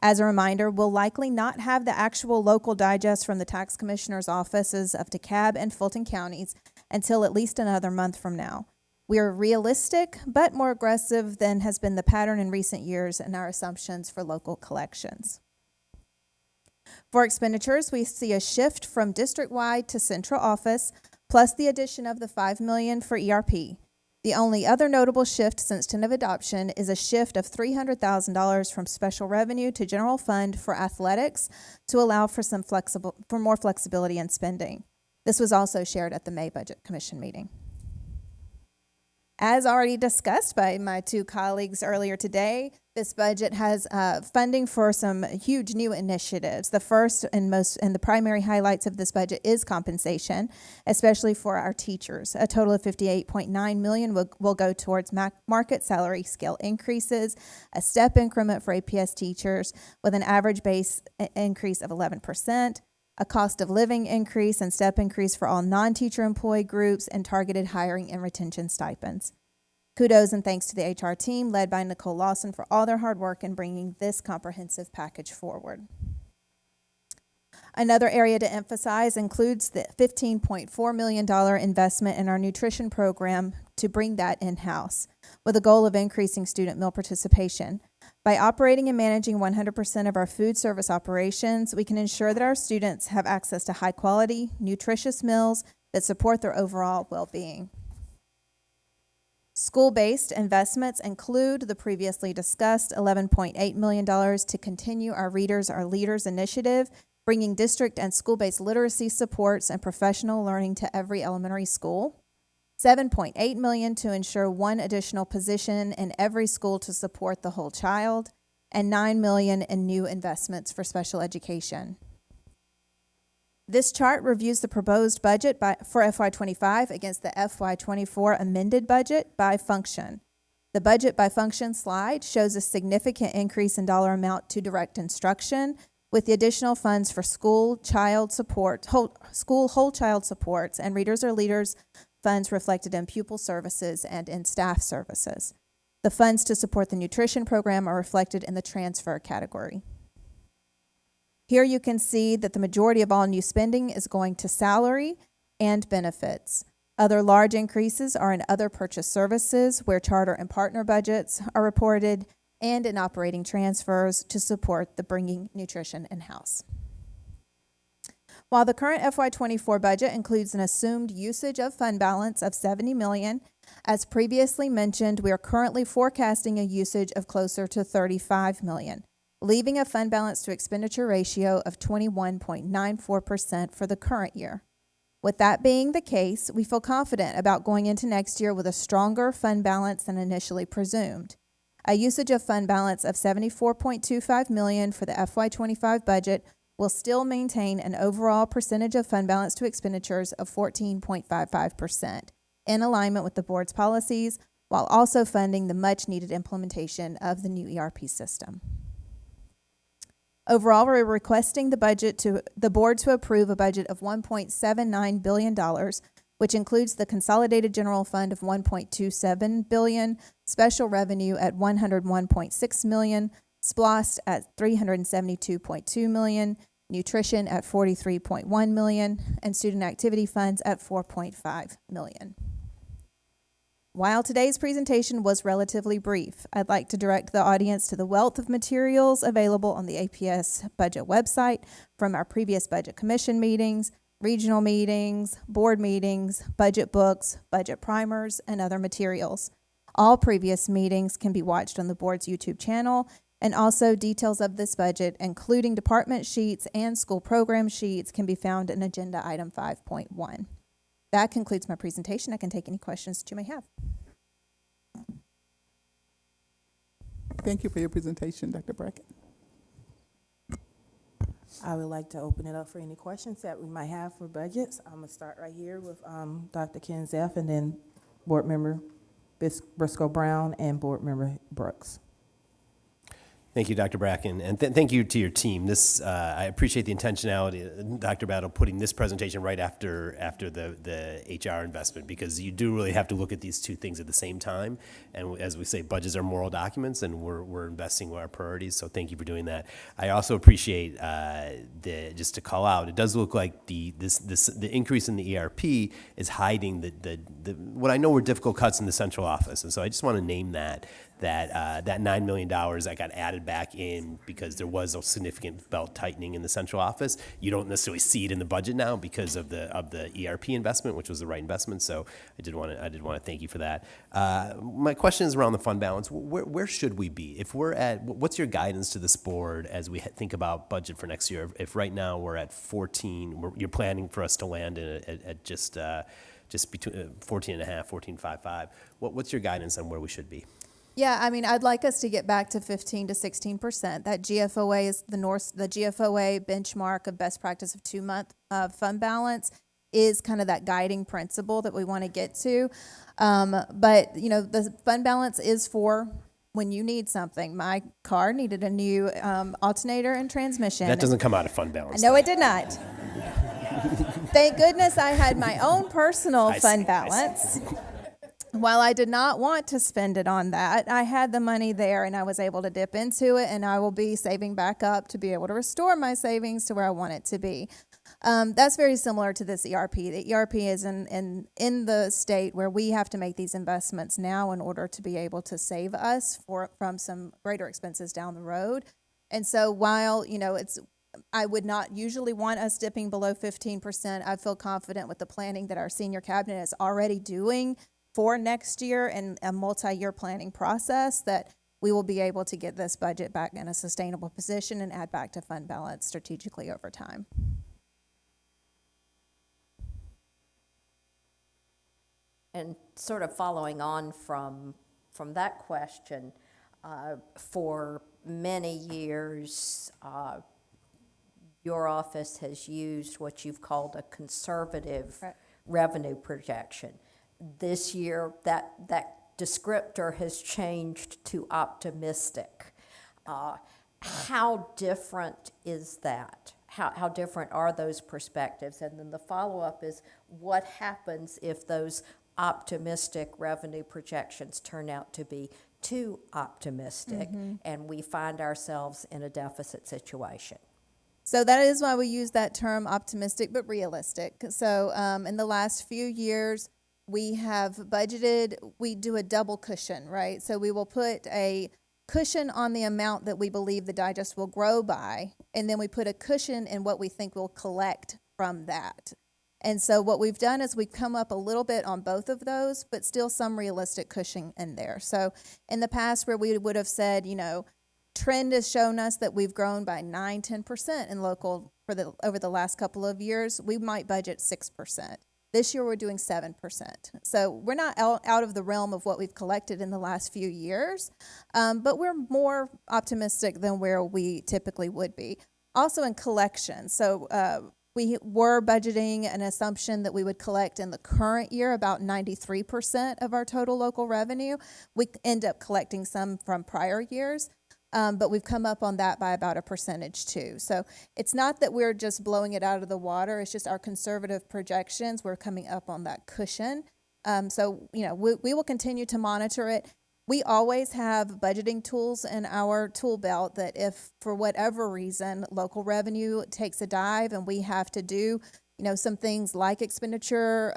As a reminder, we'll likely not have the actual local digest from the tax commissioner's offices of DeKalb and Fulton counties until at least another month from now. We are realistic, but more aggressive than has been the pattern in recent years in our assumptions for local collections. For expenditures, we see a shift from district-wide to central office, plus the addition of the $5 million for ERP. The only other notable shift since tentative adoption is a shift of $300,000 from special revenue to general fund for athletics to allow for more flexibility in spending. This was also shared at the May Budget Commission meeting. As already discussed by my two colleagues earlier today, this budget has funding for some huge new initiatives. The first and the primary highlights of this budget is compensation, especially for our teachers. A total of $58.9 million will go towards market salary scale increases, a step increment for APS teachers with an average base increase of 11%, a cost of living increase and step increase for all non-teacher employee groups, and targeted hiring and retention stipends. Kudos and thanks to the HR team led by Nicole Lawson for all their hard work in bringing this comprehensive package forward. Another area to emphasize includes the $15.4 million investment in our nutrition program to bring that in-house, with a goal of increasing student meal participation. By operating and managing 100% of our food service operations, we can ensure that our students have access to high-quality, nutritious meals that support their overall well-being. School-based investments include the previously discussed $11.8 million to continue our Readers Are Leaders initiative, bringing district and school-based literacy supports and professional learning to every elementary school. $7.8 million to ensure one additional position in every school to support the whole child, and $9 million in new investments for special education. This chart reviews the proposed budget for FY25 against the FY24 amended budget by function. The budget by function slide shows a significant increase in dollar amount to direct instruction, with the additional funds for school child support, whole child supports, and Readers Are Leaders funds reflected in pupil services and in staff services. The funds to support the nutrition program are reflected in the transfer category. Here you can see that the majority of all new spending is going to salary and benefits. Other large increases are in other purchase services, where charter and partner budgets are reported, and in operating transfers to support the bringing nutrition in-house. While the current FY24 budget includes an assumed usage of fund balance of $70 million, as previously mentioned, we are currently forecasting a usage of closer to $35 million, leaving a fund balance to expenditure ratio of 21.94% for the current year. With that being the case, we feel confident about going into next year with a stronger fund balance than initially presumed. A usage of fund balance of $74.25 million for the FY25 budget will still maintain an overall percentage of fund balance to expenditures of 14.55%, in alignment with the board's policies, while also funding the much-needed implementation of the new ERP system. Overall, we're requesting the board to approve a budget of $1.79 billion, which includes the consolidated general fund of $1.27 billion, special revenue at $101.6 million, SPLOST at $372.2 million, nutrition at 43.1 million, and student activity funds at 4.5 million. While today's presentation was relatively brief, I'd like to direct the audience to the wealth of materials available on the APS budget website from our previous budget commission meetings, regional meetings, board meetings, budget books, budget primers, and other materials. All previous meetings can be watched on the board's YouTube channel, and also details of this budget, including department sheets and school program sheets, can be found in agenda item 5.1. That concludes my presentation. I can take any questions that you may have. Thank you for your presentation, Dr. Brackett. I would like to open it up for any questions that we might have for budgets. I'm gonna start right here with Dr. Ken Zeff, and then Board Member Briscoe Brown and Board Member Brooks. Thank you, Dr. Bracken, and thank you to your team. This I appreciate the intentionality, Dr. Battle, putting this presentation right after the HR investment, because you do really have to look at these two things at the same time. And as we say, budgets are moral documents, and we're investing our priorities. So thank you for doing that. I also appreciate just to call out, it does look like the increase in the ERP is hiding the what I know were difficult cuts in the central office, and so I just want to name that $9 million that got added back in because there was a significant belt tightening in the central office. You don't necessarily see it in the budget now because of the ERP investment, which was the right investment. So I did want to thank you for that. My question is around the fund balance. Where should we be? If we're at, what's your guidance to this board as we think about budget for next year? If right now we're at 14, you're planning for us to land at just between 14.5, 14.55. What's your guidance on where we should be? Yeah, I mean, I'd like us to get back to 15 to 16%. That GFOA is the GFOA benchmark of best practice of 2-month fund balance is kind of that guiding principle that we want to get to. But, you know, the fund balance is for when you need something. My car needed a new alternator and transmission. That doesn't come out of fund balance. No, it did not. Thank goodness I had my own personal fund balance. While I did not want to spend it on that, I had the money there and I was able to dip into it, and I will be saving back up to be able to restore my savings to where I want it to be. That's very similar to this ERP. The ERP is in the state where we have to make these investments now in order to be able to save us from some greater expenses down the road. And so while, you know, I would not usually want us dipping below 15%, I feel confident with the planning that our senior cabinet is already doing for next year and a multi-year planning process that we will be able to get this budget back in a sustainable position and add back to fund balance strategically over time. And sort of following on from that question, for many years, your office has used what you've called a conservative revenue projection. This year, that descriptor has changed to optimistic. How different is that? How different are those perspectives? And then the follow-up is, what happens if those optimistic revenue projections turn out to be too optimistic and we find ourselves in a deficit situation? So that is why we use that term optimistic but realistic. So in the last few years, we have budgeted, we do a double cushion, right? So we will put a cushion on the amount that we believe the digest will grow by, and then we put a cushion in what we think we'll collect from that. And so what we've done is we've come up a little bit on both of those, but still some realistic cushion in there. So in the past where we would have said, you know, trend has shown us that we've grown by 9-10% in local over the last couple of years, we might budget 6%. This year we're doing 7%. So we're not out of the realm of what we've collected in the last few years, but we're more optimistic than where we typically would be. Also in collections, so we were budgeting an assumption that we would collect in the current year about 93% of our total local revenue. We end up collecting some from prior years. But we've come up on that by about a percentage too. So it's not that we're just blowing it out of the water. It's just our conservative projections. We're coming up on that cushion. So, you know, we will continue to monitor it. We always have budgeting tools in our tool belt that if for whatever reason local revenue takes a dive and we have to do, some things like expenditure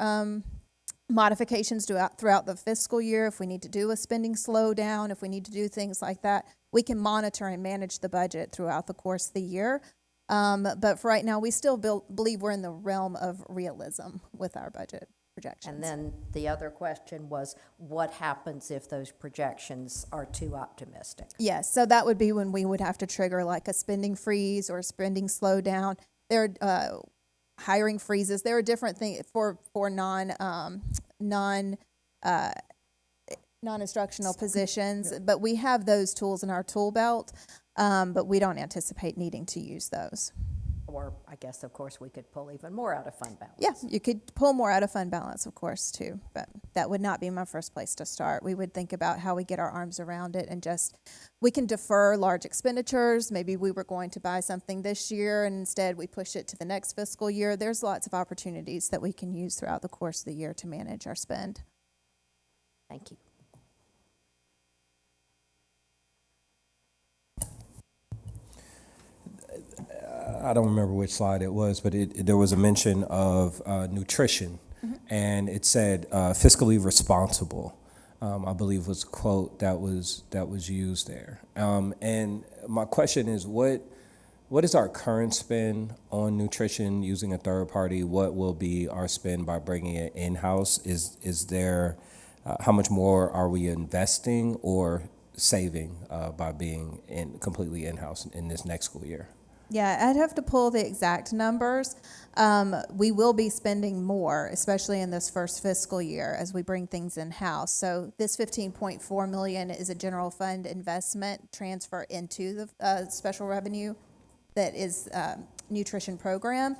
modifications throughout the fiscal year, if we need to do a spending slowdown, if we need to do things like that, we can monitor and manage the budget throughout the course of the year. But for right now, we still believe we're in the realm of realism with our budget projections. And then the other question was, what happens if those projections are too optimistic? Yes, so that would be when we would have to trigger like a spending freeze or a spending slowdown. There are hiring freezes. There are different things for non-instructional positions, but we have those tools in our tool belt, but we don't anticipate needing to use those. Or I guess, of course, we could pull even more out of fund balance. Yeah, you could pull more out of fund balance, of course, too, but that would not be my first place to start. We would think about how we get our arms around it and we can defer large expenditures. Maybe we were going to buy something this year and instead we push it to the next fiscal year. There's lots of opportunities that we can use throughout the course of the year to manage our spend. Thank you. I don't remember which slide it was, but there was a mention of nutrition, and it said fiscally responsible. I believe was a quote that was used there. And my question is, what is our current spend on nutrition using a third party? What will be our spend by bringing it in-house? Is there how much more are we investing or saving by being completely in-house in this next school year? Yeah, I'd have to pull the exact numbers. We will be spending more, especially in this first fiscal year as we bring things in-house. So this $15.4 million is a general fund investment transfer into the special revenue that is nutrition program.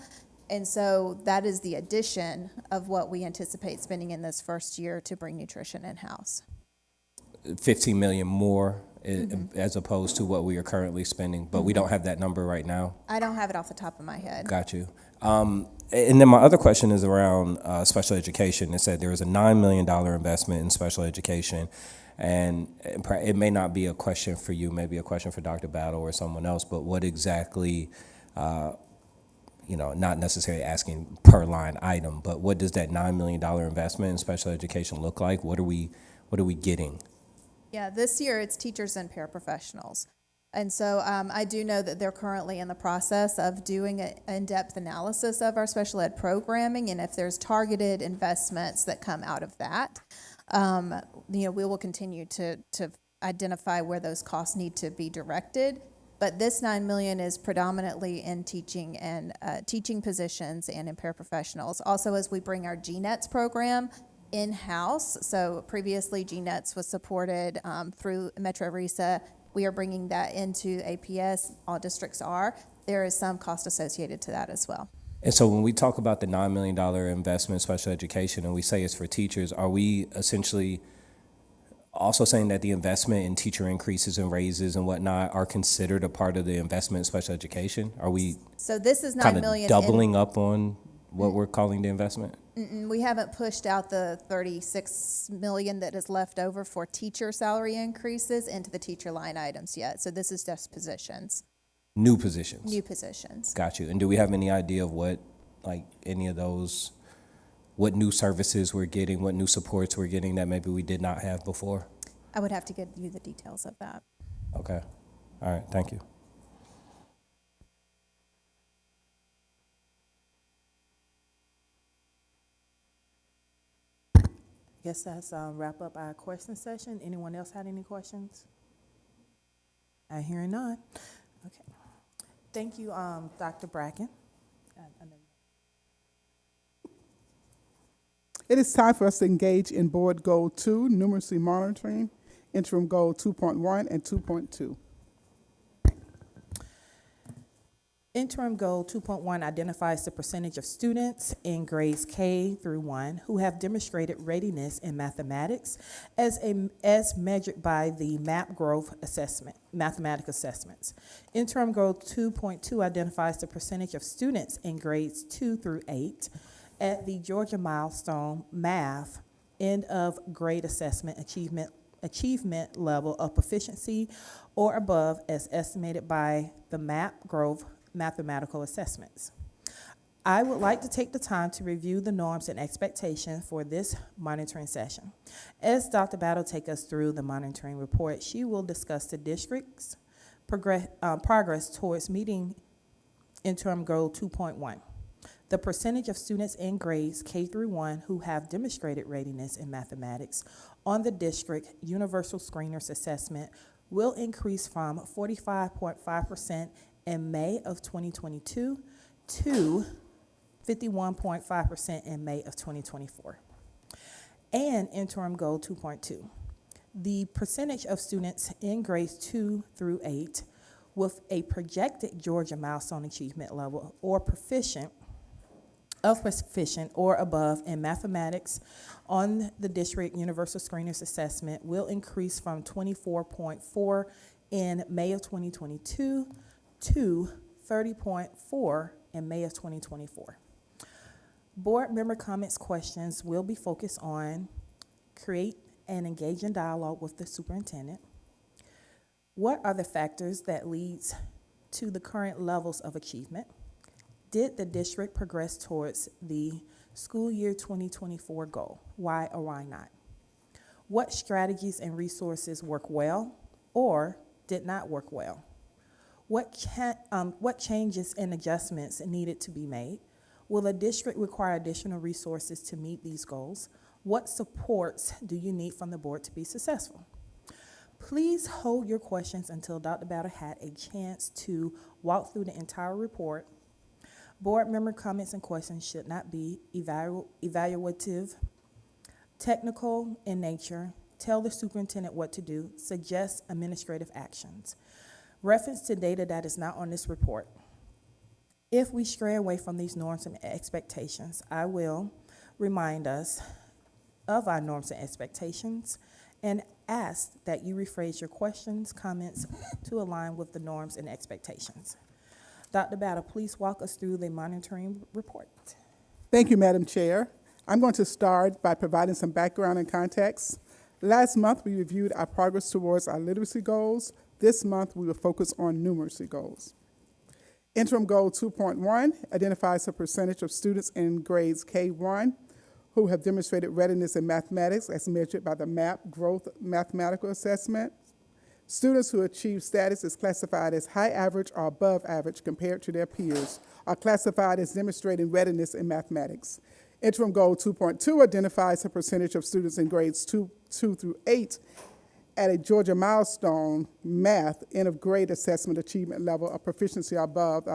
And so that is the addition of what we anticipate spending in this first year to bring nutrition in-house. 15 million more as opposed to what we are currently spending, but we don't have that number right now. I don't have it off the top of my head. Got you. And then my other question is around special education. It said there was a $9 million investment in special education, and it may not be a question for you, maybe a question for Dr. Battle or someone else, but what exactly, not necessarily asking per line item, but what does that $9 million investment in special education look like? What are we getting? Yeah, this year it's teachers and paraprofessionals. And so I do know that they're currently in the process of doing an in-depth analysis of our special ed programming, and if there's targeted investments that come out of that, we will continue to identify where those costs need to be directed. But this $9 million is predominantly in teaching and teaching positions and in paraprofessionals. Also, as we bring our GNETS program in-house, so previously GNETS was supported through Metro RESA. We are bringing that into APS. All districts are. There is some cost associated to that as well. And so when we talk about the $9 million investment in special education and we say it's for teachers, are we essentially also saying that the investment in teacher increases and raises and whatnot are considered a part of the investment in special education? Are we So this is $9 kind million of doubling up on what we're calling the investment? We haven't pushed out the $36 million that is left over for teacher salary increases into the teacher line items yet. So this is just positions. New positions. New positions. Got you. And do we have any idea of what, like, any of those, what new services we're getting, what new supports we're getting that maybe we did not have before? I would have to give you the details of that. Okay. All right. Thank you. Guess that's wrap up our question session. Anyone else had any questions? I hear none. Okay. Thank you, Dr. Bracken. It is time for us to engage in Board Goal 2, Numeracy Monitoring, Interim Goal 2.1 and 2.2. Interim Goal 2.1 identifies the percentage of students in grades K through 1 who have demonstrated readiness in mathematics as measured by the MAP growth assessment, mathematical assessments. Interim Goal 2.2 identifies the percentage of students in grades 2 through 8 at the Georgia Milestone Math End of Grade Assessment Achievement achievement level of proficiency or above as estimated by the MAP Growth mathematical assessments. I would like to take the time to review the norms and expectations for this monitoring session. As Dr. Battle takes us through the monitoring report, she will discuss the district's progress towards meeting interim goal 2.1. The percentage of students in grades K through 1 who have demonstrated readiness in mathematics on the district universal screeners assessment will increase from 45.5% in May of 2022 to 51.5% in May of 2024. And interim goal 2.2. The percentage of students in grades 2 through 8 with a projected Georgia milestone achievement level or proficient or above in mathematics on the district universal screeners assessment will increase from 24.4 in May of 2022 to 30.4 in May of 2024. Board member comments questions will be focused on create and engage in dialogue with the superintendent. What are the factors that leads to the current levels of achievement? Did the district progress towards the school year 2024 goal? Why or why not? What strategies and resources work well or did not work well? What changes and adjustments needed to be made? Will the district require additional resources to meet these goals? What supports do you need from the board to be successful? Please hold your questions until Dr. Battle had a chance to walk through the entire report. Board member comments and questions should not be evaluative, technical in nature, tell the superintendent what to do, suggest administrative actions. Reference to data that is not on this report. If we stray away from these norms and expectations, I will remind us of our norms and expectations and ask that you rephrase your questions, comments to align with the norms and expectations. Dr. Battle, please walk us through the monitoring report. Thank you, Madam Chair. I'm going to start by providing some background and context. Last month, we reviewed our progress towards our literacy goals. This month, we will focus on numeracy goals. Interim goal 2.1 identifies the percentage of students in grades K1 who have demonstrated readiness in mathematics as measured by the MAP Growth Mathematical Assessment. Students who achieve status is classified as high average or above average compared to their peers are classified as demonstrating readiness in mathematics. Interim goal 2.2 identifies the percentage of students in grades 2 through 8 at a Georgia milestone math end of grade assessment achievement level of proficiency above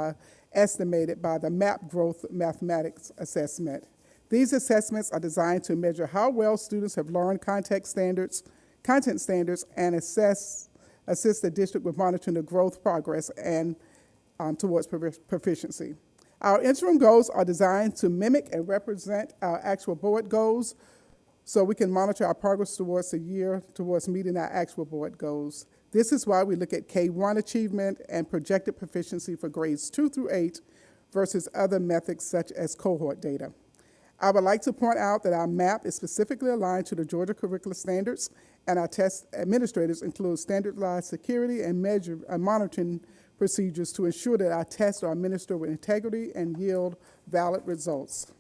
estimated by the MAP Growth Mathematics Assessment. These assessments are designed to measure how well students have learned content standards, and assist the district with monitoring the growth progress and towards proficiency. Our interim goals are designed to mimic and represent our actual board goals so we can monitor our progress towards the year towards meeting our actual board goals. This is why we look at K1 achievement and projected proficiency for grades 2 through 8 versus other methods such as cohort data. I would like to point out that our MAP is specifically aligned to the Georgia curricular standards, and our test administrators include standardized security and monitoring procedures to ensure that our tests are administered with integrity and yield valid results.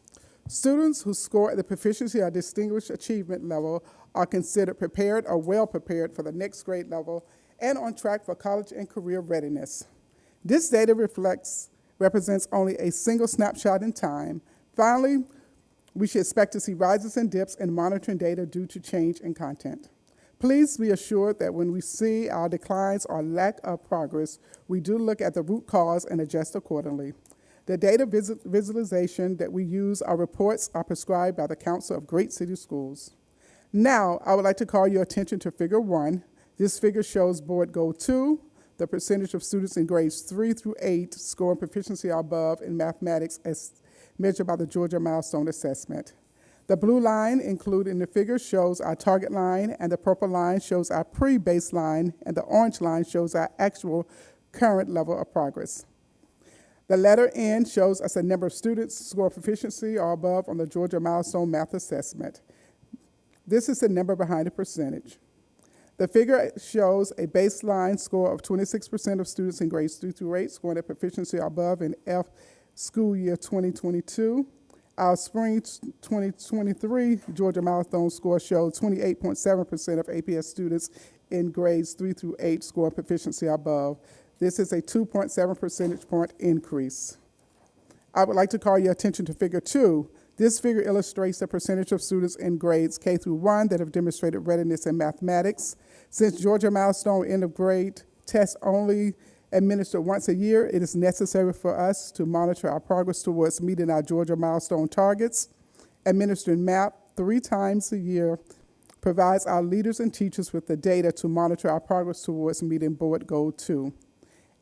Students who score at the proficiency or distinguished achievement level are considered prepared or well prepared for the next grade level and on track for college and career readiness. This data represents only a single snapshot in time. Finally, we should expect to see rises and dips in monitoring data due to change in content. Please be assured that when we see our declines or lack of progress, we do look at the root cause and adjust accordingly. The data visualization that we use, our reports, are prescribed by the Council of Great City Schools. Now, I would like to call your attention to Figure 1. This figure shows Board Goal 2, the percentage of students in grades 3 through 8 scoring proficiency or above in mathematics as measured by the Georgia Milestone Assessment. The blue line included in the figure shows our target line, and the purple line shows our pre-baseline, and the orange line shows our actual current level of progress. The letter N shows us a number of students score proficiency or above on the Georgia Milestone Math Assessment. This is the number behind the percentage. The figure shows a baseline score of 26% of students in grades 3 through 8 scoring at proficiency or above in F school year 2022. Our spring 2023 Georgia Milestone score showed 28.7% of APS students in grades 3 through 8 scoring proficiency or above. This is a 2.7 percentage point increase. I would like to call your attention to figure 2. This figure illustrates the percentage of students in grades K through 1 that have demonstrated readiness in mathematics. Since Georgia Milestone end of grade tests only administered once a year, it is necessary for us to monitor our progress towards meeting our Georgia Milestone targets. Administering MAP 3 times a year provides our leaders and teachers with the data to monitor our progress towards meeting Board Goal 2.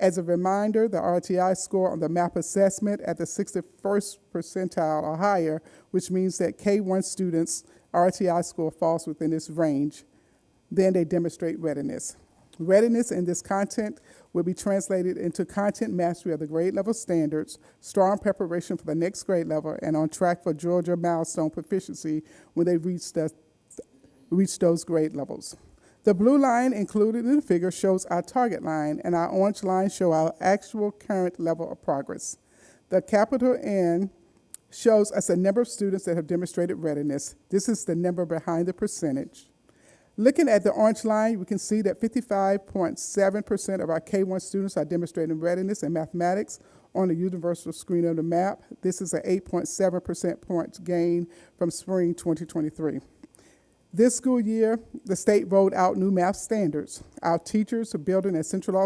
As a reminder, the RTI score on the MAP assessment at the 61st percentile or higher, which means that K1 students' RTI score falls within this range. Then they demonstrate readiness. Readiness in this content will be translated into content mastery of the grade level standards, strong preparation for the next grade level, and on track for Georgia Milestone proficiency when they reach those grade levels. The blue line included in the figure shows our target line, and our orange line show our actual current level of progress. The capital N shows us a number of students that have demonstrated readiness. This is the number behind the percentage. Looking at the orange line, we can see that 55.7% of our K1 students are demonstrating readiness in mathematics on the universal screen of the map. This is an 8.7 percent point gain from spring 2023. This school year, the state rolled out new math standards. Our teachers, building and central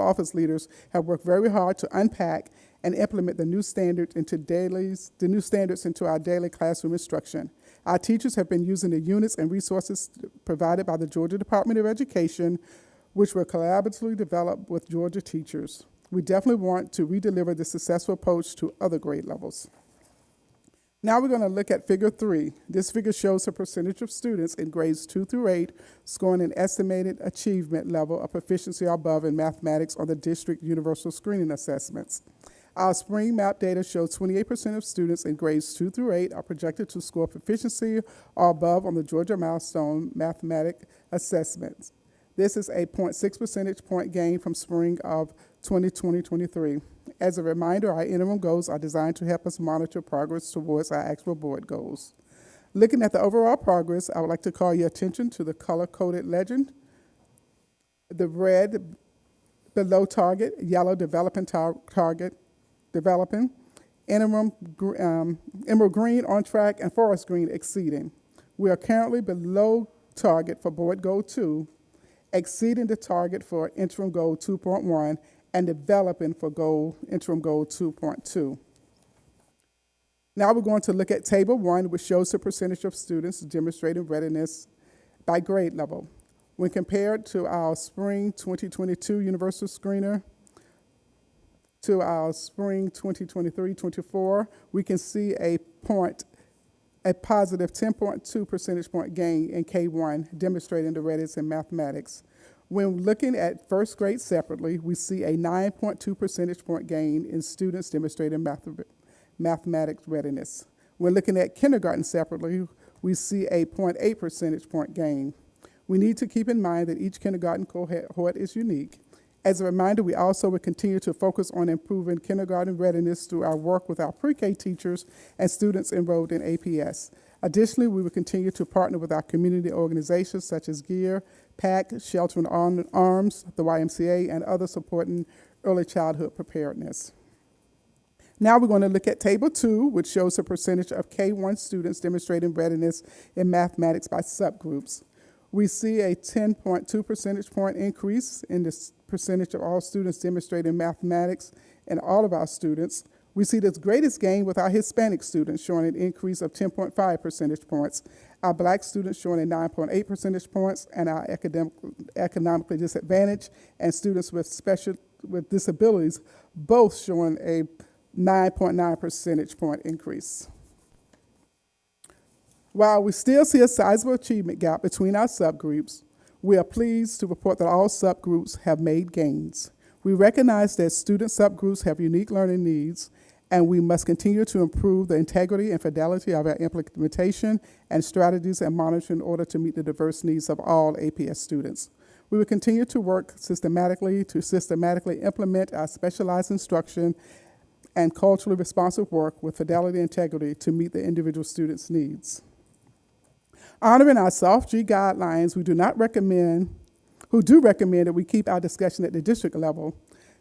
office leaders have worked very hard to unpack and implement the new standards into our daily classroom instruction. Our teachers have been using the units and resources provided by the Georgia Department of Education, which were collaboratively developed with Georgia teachers. We definitely want to redeliver this successful approach to other grade levels. Now we're going to look at figure 3. This figure shows the percentage of students in grades 2 through 8 scoring an estimated achievement level of proficiency or above in mathematics on the district universal screening assessments. Our spring MAP data shows 28% of students in grades 2 through 8 are projected to score proficiency or above on the Georgia Milestone mathematic assessments. This is a 0.6 percentage point gain from spring of 2023. As a reminder, our interim goals are designed to help us monitor progress towards our actual board goals. Looking at the overall progress, I would like to call your attention to the color-coded legend. The red below target, yellow developing target, developing, emerald green on track, and forest green exceeding. We are currently below target for board goal 2, exceeding the target for interim goal 2.1, and developing for interim goal 2.2. Now we're going to look at table 1, which shows the percentage of students demonstrating readiness by grade level. When compared to our spring 2022 universal screener to our spring 2023-24, we can see a positive 10.2 percentage point gain in K1, demonstrating the readiness in mathematics. When looking at first grade separately, we see a 9.2 percentage point gain in students demonstrating mathematics readiness. When looking at kindergarten separately, we see a 0.8 percentage point gain. We need to keep in mind that each kindergarten cohort is unique. As a reminder, we also will continue to focus on improving kindergarten readiness through our work with our pre-K teachers and students enrolled in APS. Additionally, we will continue to partner with our community organizations such as GEAR, PAC, Shelter in Arms, the YMCA, and others supporting early childhood preparedness. Now we're going to look at Table 2, which shows the percentage of K1 students demonstrating readiness in mathematics by subgroups. We see a 10.2 percentage point increase in the percentage of all students demonstrating mathematics and all of our students. We see the greatest gain with our Hispanic students, showing an increase of 10.5 percentage points. Our Black students showing a 9.8 percentage points, and our economically disadvantaged and students with disabilities both showing a 9.9 percentage point increase. While we still see a sizable achievement gap between our subgroups, we are pleased to report that all subgroups have made gains. We recognize that student subgroups have unique learning needs, and we must continue to improve the integrity and fidelity of our implementation and strategies and monitoring in order to meet the diverse needs of all APS students. We will continue to work systematically implement our specialized instruction and culturally responsive work with fidelity and integrity to meet the individual students' needs. Honoring our soft G guidelines, who do recommend that we keep our discussion at the district level.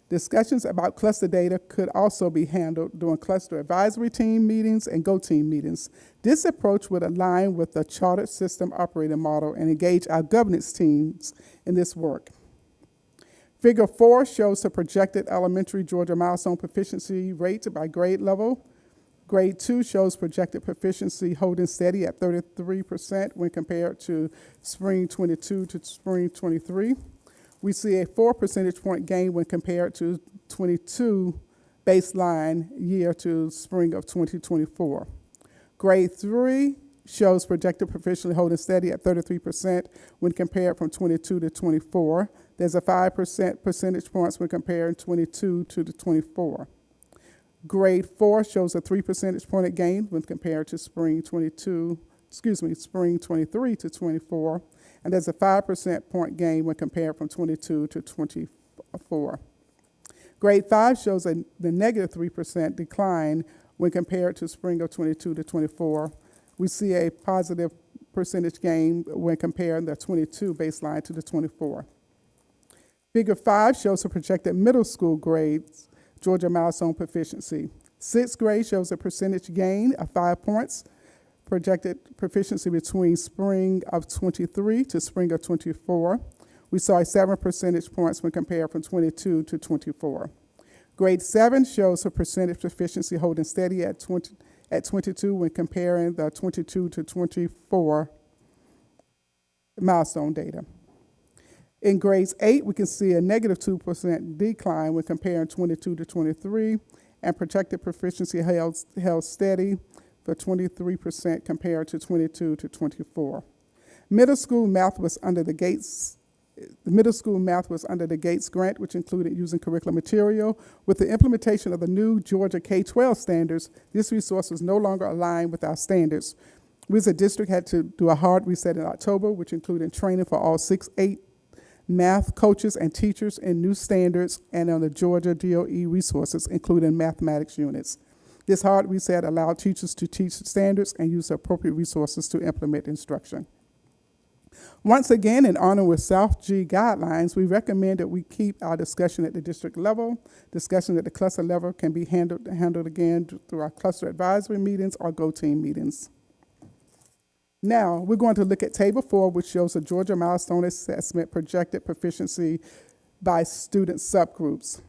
Discussions about cluster data could also be handled during cluster advisory team meetings and go-team meetings. This approach would align with the chartered system operating model and engage our governance teams in this work. Figure 4 shows the projected elementary Georgia milestone proficiency rate by grade level. Grade 2 shows projected proficiency holding steady at 33% when compared to spring 22 to spring 23. We see a 4 percentage point gain when compared to 22 baseline year to spring of 2024. Grade 3 shows projected proficiency holding steady at 33% when compared from 22 to 24. There's a 5% percentage points when comparing 22 to the 24. Grade 4 shows a 3 percentage point gain when compared to spring 23 to 24. And there's a 5% point gain when compared from 22 to 24. Grade 5 shows the negative 3% decline when compared to spring of 22 to 24. We see a positive percentage gain when comparing the 22 baseline to the 24. Figure 5 shows the projected middle school grades, Georgia milestone proficiency. 6th grade shows a percentage gain of 5 points, projected proficiency between spring of 23 to spring of 24. We saw a 7 percentage points when compared from 22 to 24. Grade 7 shows a percentage proficiency holding steady at 22 when comparing the 22 to 24 milestone data. In grades 8, we can see a negative 2% decline when comparing 22 to 23, and projected proficiency held steady for 23% compared to 22 to 24. Middle school math was under the Gates grant, which included using curriculum material. With the implementation of the new Georgia K-12 standards, this resource was no longer aligned with our standards. We as a district had to do a hard reset in October, which included training for all 6-8 math coaches and teachers in new standards and on the Georgia DOE resources, including mathematics units. This hard reset allowed teachers to teach standards and use the appropriate resources to implement instruction. Once again, in honor with South G guidelines, we recommend that we keep our discussion at the district level. Discussion at the cluster level can be handled again through our cluster advisory meetings or go-team meetings. Now, we're going to look at Table 4, which shows a Georgia Milestone Assessment projected proficiency by student subgroups.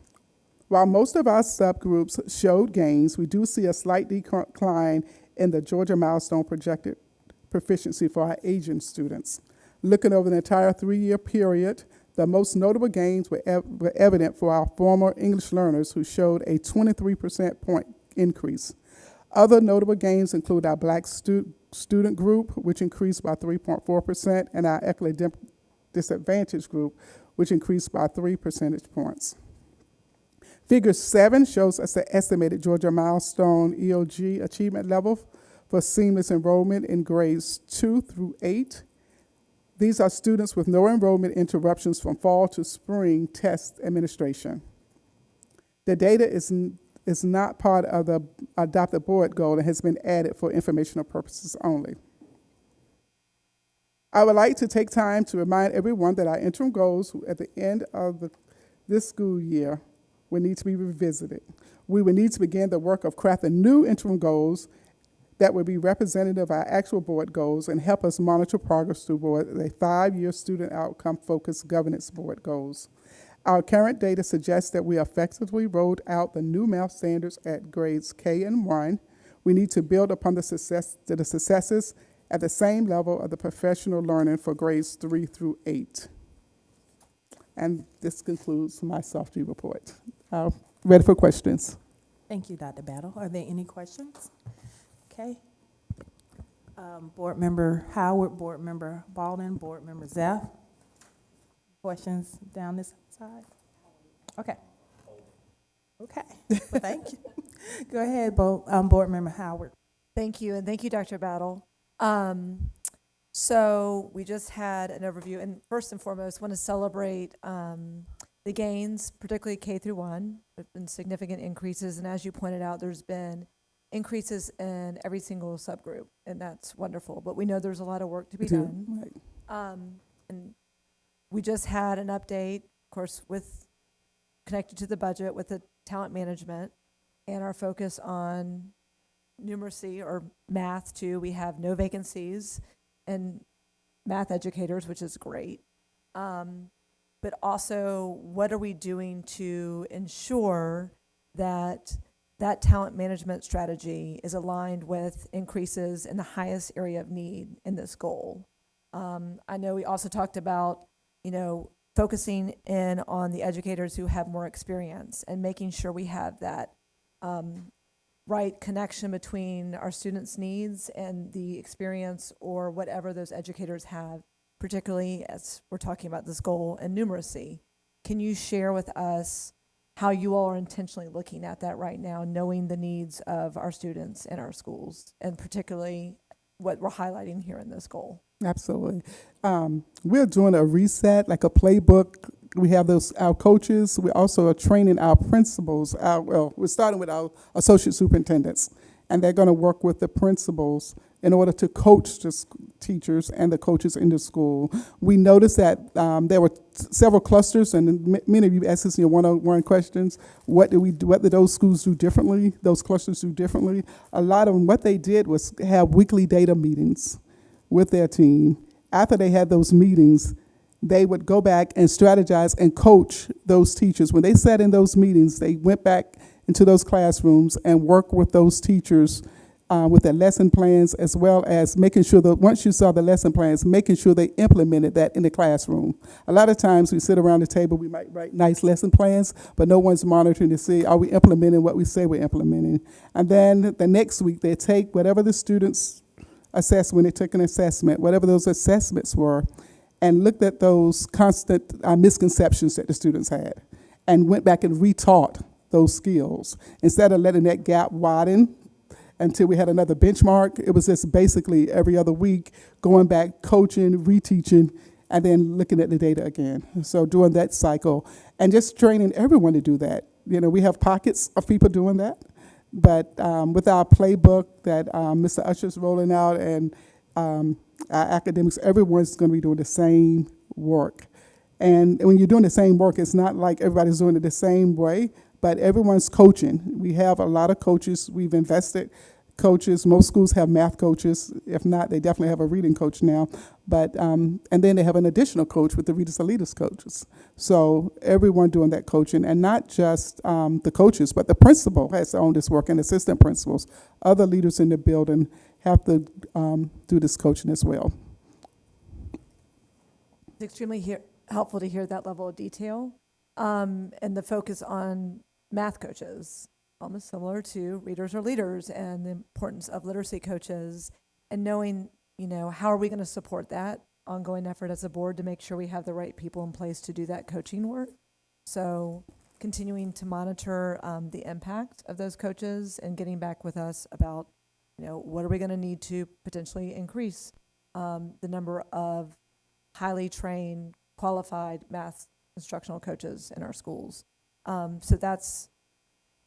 While most of our subgroups showed gains, we do see a slight decline in the Georgia Milestone projected proficiency for our Asian students. Looking over the entire 3-year period, the most notable gains were evident for our former English learners, who showed a 23% point increase. Other notable gains include our Black student group, which increased by 3.4%, and our economically disadvantaged group, which increased by 3 percentage points. Figure 7 shows us the estimated Georgia Milestone EOG achievement level for seamless enrollment in grades 2 through 8. These are students with no enrollment interruptions from fall to spring test administration. The data is not part of the adopted board goal and has been added for informational purposes only. I would like to take time to remind everyone that our interim goals at the end of this school year will need to be revisited. We will need to begin the work of crafting new interim goals that will be representative of our actual board goals and help us monitor progress toward the 5-year student outcome-focused governance board goals. Our current data suggests that we effectively rolled out the new math standards at grades K and 1. We need to build upon the successes at the same level of the professional learning for grades 3 through 8. And this concludes my soft G report. Ready for questions? Thank you, Dr. Battle. Are there any questions? Okay. Board Member Howard, Board Member Baldwin, Board Member Zeff. Questions down this side? Okay. Okay, well, thank you. Go ahead, Board Member Howard. Thank you, and thank you, Dr. Battle. So we just had an overview, and first and foremost, want to celebrate the gains, particularly K through 1. There've been significant increases, and as you pointed out, there's been increases in every single subgroup, and that's wonderful. But we know there's a lot of work to be done. Right. And we just had an update, of course, connected to the budget with the talent management and our focus on numeracy or math too. We have no vacancies in math educators, which is great. But also, what are we doing to ensure that that talent management strategy is aligned with increases in the highest area of need in this goal? I know we also talked about, focusing in on the educators who have more experience and making sure we have that right connection between our students' needs and the experience or whatever those educators have, particularly as we're talking about this goal and numeracy. Can you share with us how you all are intentionally looking at that right now, knowing the needs of our students in our schools, and particularly what we're highlighting here in this goal? Absolutely. We're doing a reset, like a playbook. We have our coaches. We also are training our principals. We're starting with our associate superintendents, and they're going to work with the principals in order to coach the teachers and the coaches in the school. We noticed that there were several clusters, and many of you asked us in your one-on-one questions, what did those schools do differently, those clusters do differently? A lot of them, what they did was have weekly data meetings with their team. After they had those meetings, they would go back and strategize and coach those teachers. When they sat in those meetings, they went back into those classrooms and worked with those teachers with their lesson plans, as well as making sure that once you saw the lesson plans, making sure they implemented that in the classroom. A lot of times we sit around the table, we might write nice lesson plans, but no one's monitoring to see, are we implementing what we say we're implementing? And then the next week, they take whatever the students assessed when they took an assessment, whatever those assessments were, and looked at those constant misconceptions that the students had and went back and retaught those skills. Instead of letting that gap widen until we had another benchmark, it was just basically every other week going back, coaching, reteaching, and then looking at the data again. So doing that cycle and just training everyone to do that. We have pockets of people doing that, but with our playbook that Mr. Usher's rolling out and our academics, everyone's going to be doing the same work. And when you're doing the same work, it's not like everybody's doing it the same way, but everyone's coaching. We have a lot of coaches. We've invested coaches. Most schools have math coaches. If not, they definitely have a reading coach now. But and then they have an additional coach with the Readers are Leaders coaches. So everyone doing that coaching, and not just the coaches, but the principal has to own this work, and assistant principals. Other leaders in the building have to do this coaching as well. It's extremely helpful to hear that level of detail and the focus on math coaches, almost similar to Readers are Leaders, and the importance of literacy coaches, and knowing, how are we going to support that ongoing effort as a board to make sure we have the right people in place to do that coaching work. So continuing to monitor the impact of those coaches and getting back with us about, what are we going to need to potentially increase the number of highly trained, qualified math instructional coaches in our schools. So that's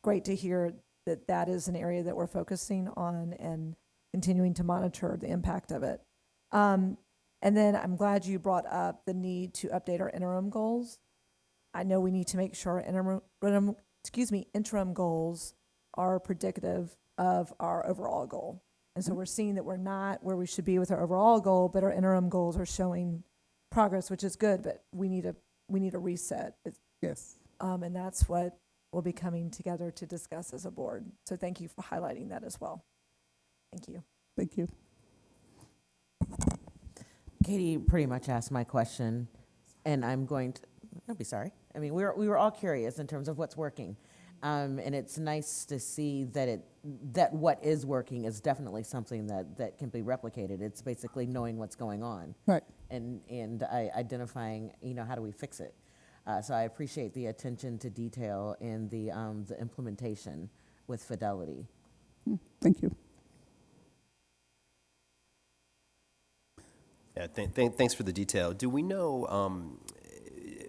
great to hear that is an area that we're focusing on and continuing to monitor the impact of it. And then I'm glad you brought up the need to update our interim goals. I know we need to make sure interim goals are predictive of our overall goal. And so we're seeing that we're not where we should be with our overall goal, but our interim goals are showing progress, which is good, but we need a reset. Yes. And that's what we'll be coming together to discuss as a board. So thank you for highlighting that as well. Thank you. Thank you. Katie pretty much asked my question, and I'm going to, don't be sorry. I mean, we were all curious in terms of what's working. And it's nice to see that what is working is definitely something that can be replicated. It's basically knowing what's going on. Right. And identifying, how do we fix it? So I appreciate the attention to detail in the implementation with fidelity. Thank you. Yeah, thanks for the detail. Do we know,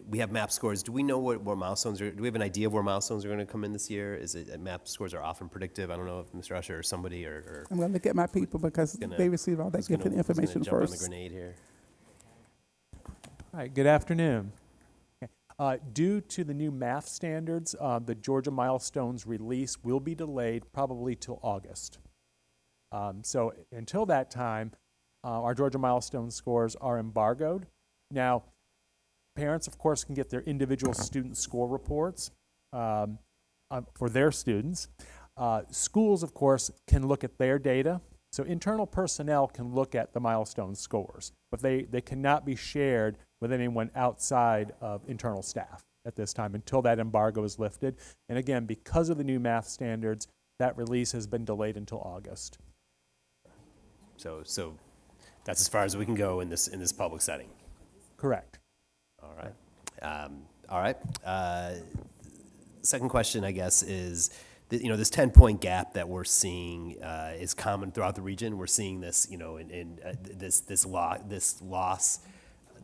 we have MAP scores, do we know what milestones are, do we have an idea of where milestones are going to come in this year? Is it, MAP scores are often predictive? I don't know if Mr. Usher or somebody or I'm going to look at my people because they receive all that who's gonna information jump on the first. grenade here. Hi, good afternoon. Due to the new math standards, the Georgia milestones release will be delayed probably till August. So until that time, our Georgia milestone scores are embargoed. Now, parents, of course, can get their individual student score reports for their students. Schools, of course, can look at their data. So internal personnel can look at the milestone scores, but they cannot be shared with anyone outside of internal staff at this time until that embargo is lifted. And again, because of the new math standards, that release has been delayed until August. So that's as far as we can go in this public setting. Correct. All right. All right. Second question, I guess, is this 10-point gap that we're seeing is common throughout the region. We're seeing this, in this loss.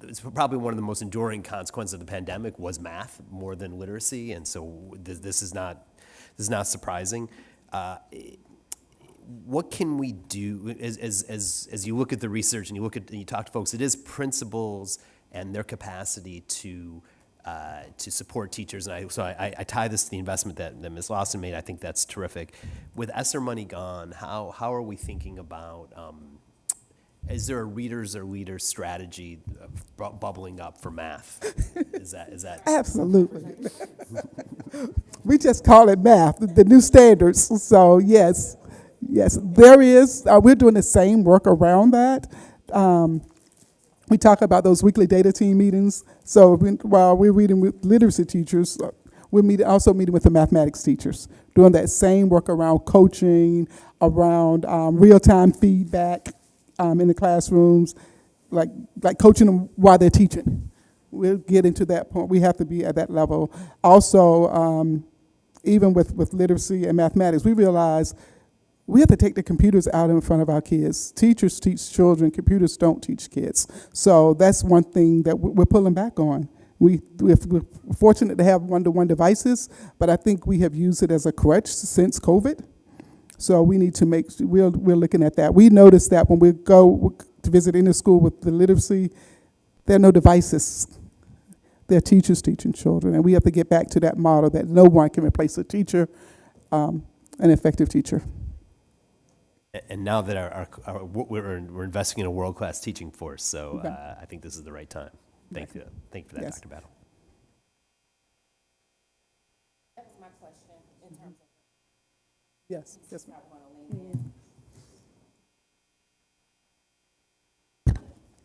It's probably one of the most enduring consequences of the pandemic was math more than literacy, and so this is not surprising. What can we do as you look at the research and you talk to folks? It is principals and their capacity to support teachers, and I tie this to the investment that Ms. Lawson made. I think that's terrific. With ESSER money gone, how are we thinking about? Is there a readers or leaders strategy bubbling up for math? Is that Absolutely. We just call it math, the new standards. So yes, there is. We're doing the same work around that. We talk about those weekly data team meetings. So while we're reading with literacy teachers, we're also meeting with the mathematics teachers, doing that same work around coaching, around real-time feedback in the classrooms, like coaching them while they're teaching. We'll get into that point. We have to be at that level. Also, even with literacy and mathematics, we realize we have to take the computers out in front of our kids. Teachers teach children, computers don't teach kids. So that's one thing that we're pulling back on. We're fortunate to have one-to-one devices, but I think we have used it as a crutch since COVID. So we need to we're looking at that. We noticed that when we go to visit any school with the literacy, there are no devices. There are teachers teaching children, and we have to get back to that model that no one can replace a teacher, an effective teacher. And now that we're investing in a world-class teaching force, so I think this is the right time. Thank you for that, Yes. Dr. Battle. That was my question in terms of. Yes, ma'am.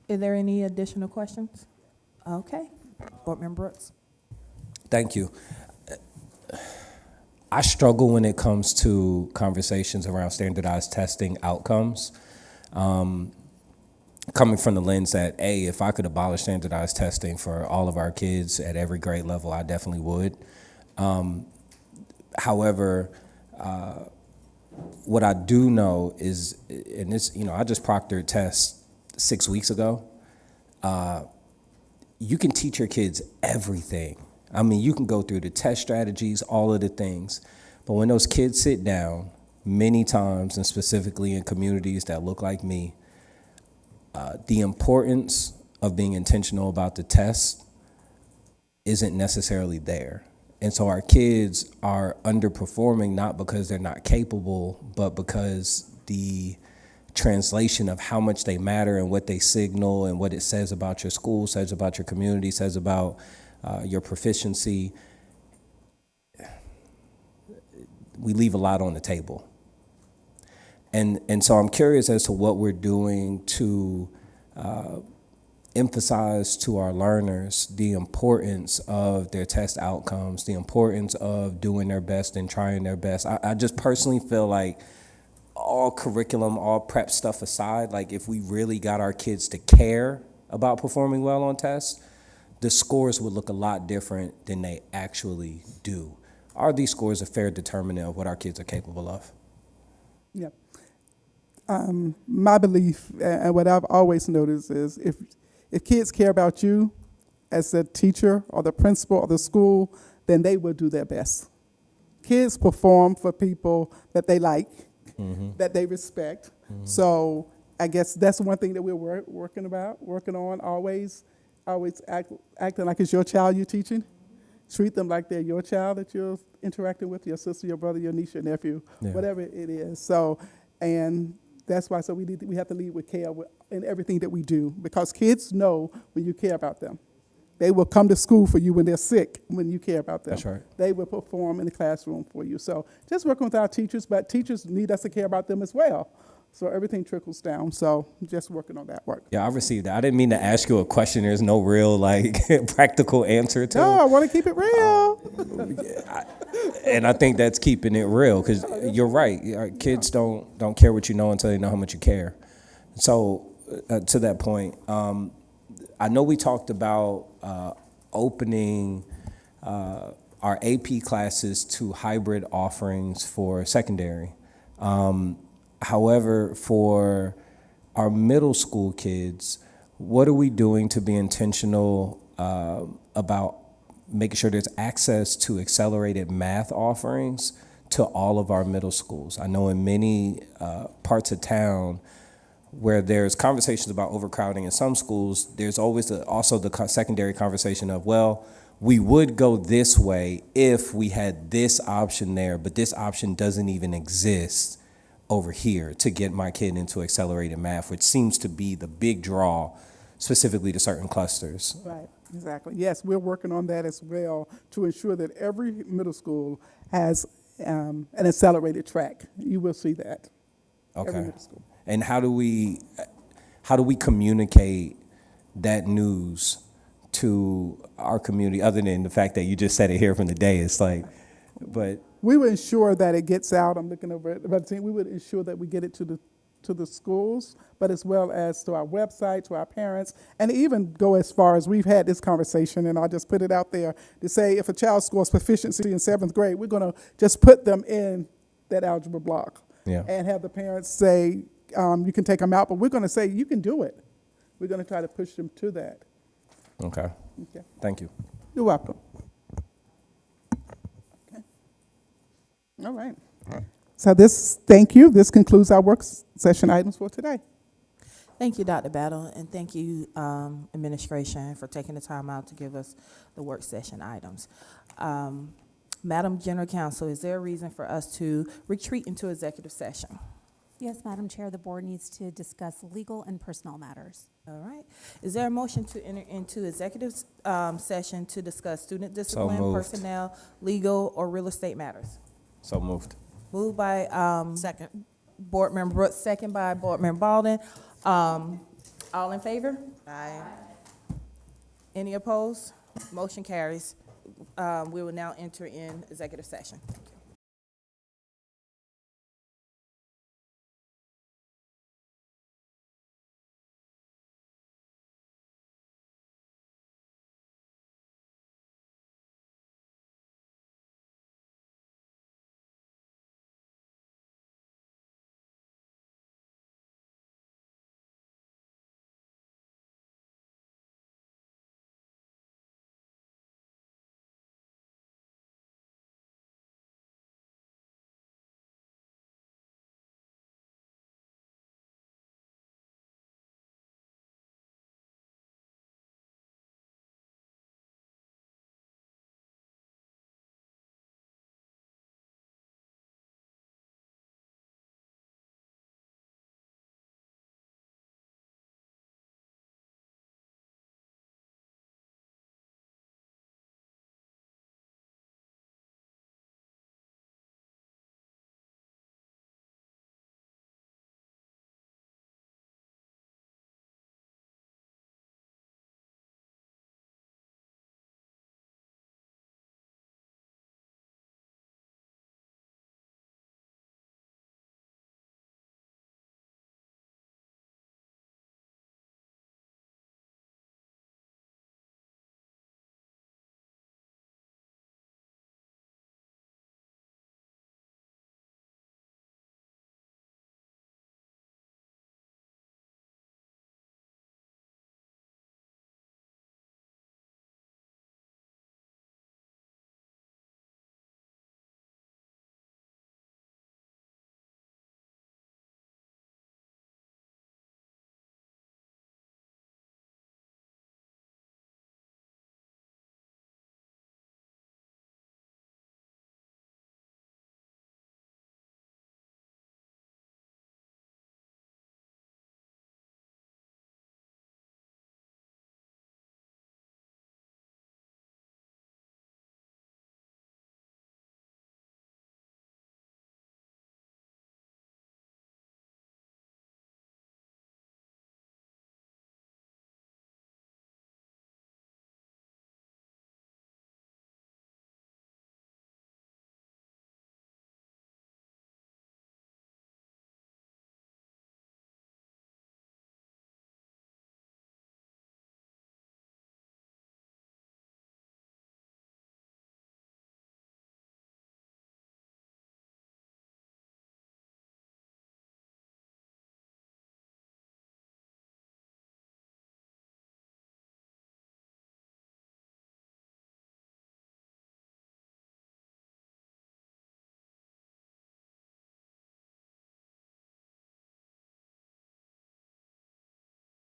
Is there any additional questions? Okay. Board Member Brooks. Thank you. I struggle when it comes to conversations around standardized testing outcomes. Coming from the lens that, if I could abolish standardized testing for all of our kids at every grade level, I definitely would. However, what I do know is, and this, I just proctored tests 6 weeks ago. You can teach your kids everything. I mean, you can go through the test strategies, all of the things, but when those kids sit down, many times, and specifically in communities that look like me, the importance of being intentional about the test isn't necessarily there. And so our kids are underperforming not because they're not capable, but because the translation of how much they matter and what they signal and what it says about your school, says about your community, says about your proficiency, we leave a lot on the table. And so I'm curious as to what we're doing to emphasize to our learners the importance of their test outcomes, the importance of doing their best and trying their best. I just personally feel like all curriculum, all prep stuff aside, like if we really got our kids to care about performing well on tests, the scores would look a lot different than they actually do. are these scores a fair determinant of what our kids are capable of? Yeah. My belief and what I've always noticed is if kids care about you as a teacher or the principal or the school, then they will do their best. Kids perform for people that they like, that they respect. So I guess that's one thing that we're working on always acting like it's your child you're teaching. Treat them like they're your child that you're interacting with, your sister, your brother, your niece, your nephew, whatever it is. So, and that's why we have to lead with care in everything that we do, because kids know when you care about them. They will come to school for you when they're sick, when you care about them. That's right. They will perform in the classroom for you. So just working with our teachers, but teachers need us to care about them as well. So everything trickles down. So just working on that work. Yeah, I received that. I didn't mean to ask you a question. There's no real practical answer to. No, I want to keep it real. And I think that's keeping it real, because you're right. Our kids don't care what you know until they know how much you care. So to that point, I know we talked about opening our AP classes to hybrid offerings for secondary. However, for our middle school kids, what are we doing to be intentional about making sure there's access to accelerated math offerings to all of our middle schools? I know in many parts of town where there's conversations about overcrowding in some schools, there's always also the secondary conversation of, well, we would go this way if we had this option there, but this option doesn't even exist over here to get my kid into accelerated math, which seems to be the big draw specifically to certain clusters. Right, exactly. Yes, we're working on that as well to ensure that every middle school has an accelerated track. You will see that. Okay. Every middle school. And how do we communicate that news to our community, other than the fact that you just said it here from the day? It's like, but we would ensure that it gets out. I'm looking over at the team. We would ensure that we get it to the schools, but as well as to our website, to our parents, and even go as far as we've had this conversation, and I'll just put it out there to say if a child scores proficiency in 7th grade, we're going to just put them in that algebra block and have the parents say, you can take them out, but we're going to say you can do it. We're going to try to push them to that. Okay. Thank you. You're welcome. All right. So thank you. This concludes our work session items for today. Thank you, Dr. Battle, and thank you, administration, for taking the time out to give us the work session items. Madam General Counsel, is there a reason for us to retreat into executive session? Yes, Madam Chair, the board needs to discuss legal and personnel matters. All right. Is there a motion to enter into executive session to discuss student discipline, personnel, legal, or real estate matters? So moved. Moved by second Board Member Brooks, second by Board Member Baldwin. All in favor? Aye. Any opposed? Motion carries. We will now enter in executive session.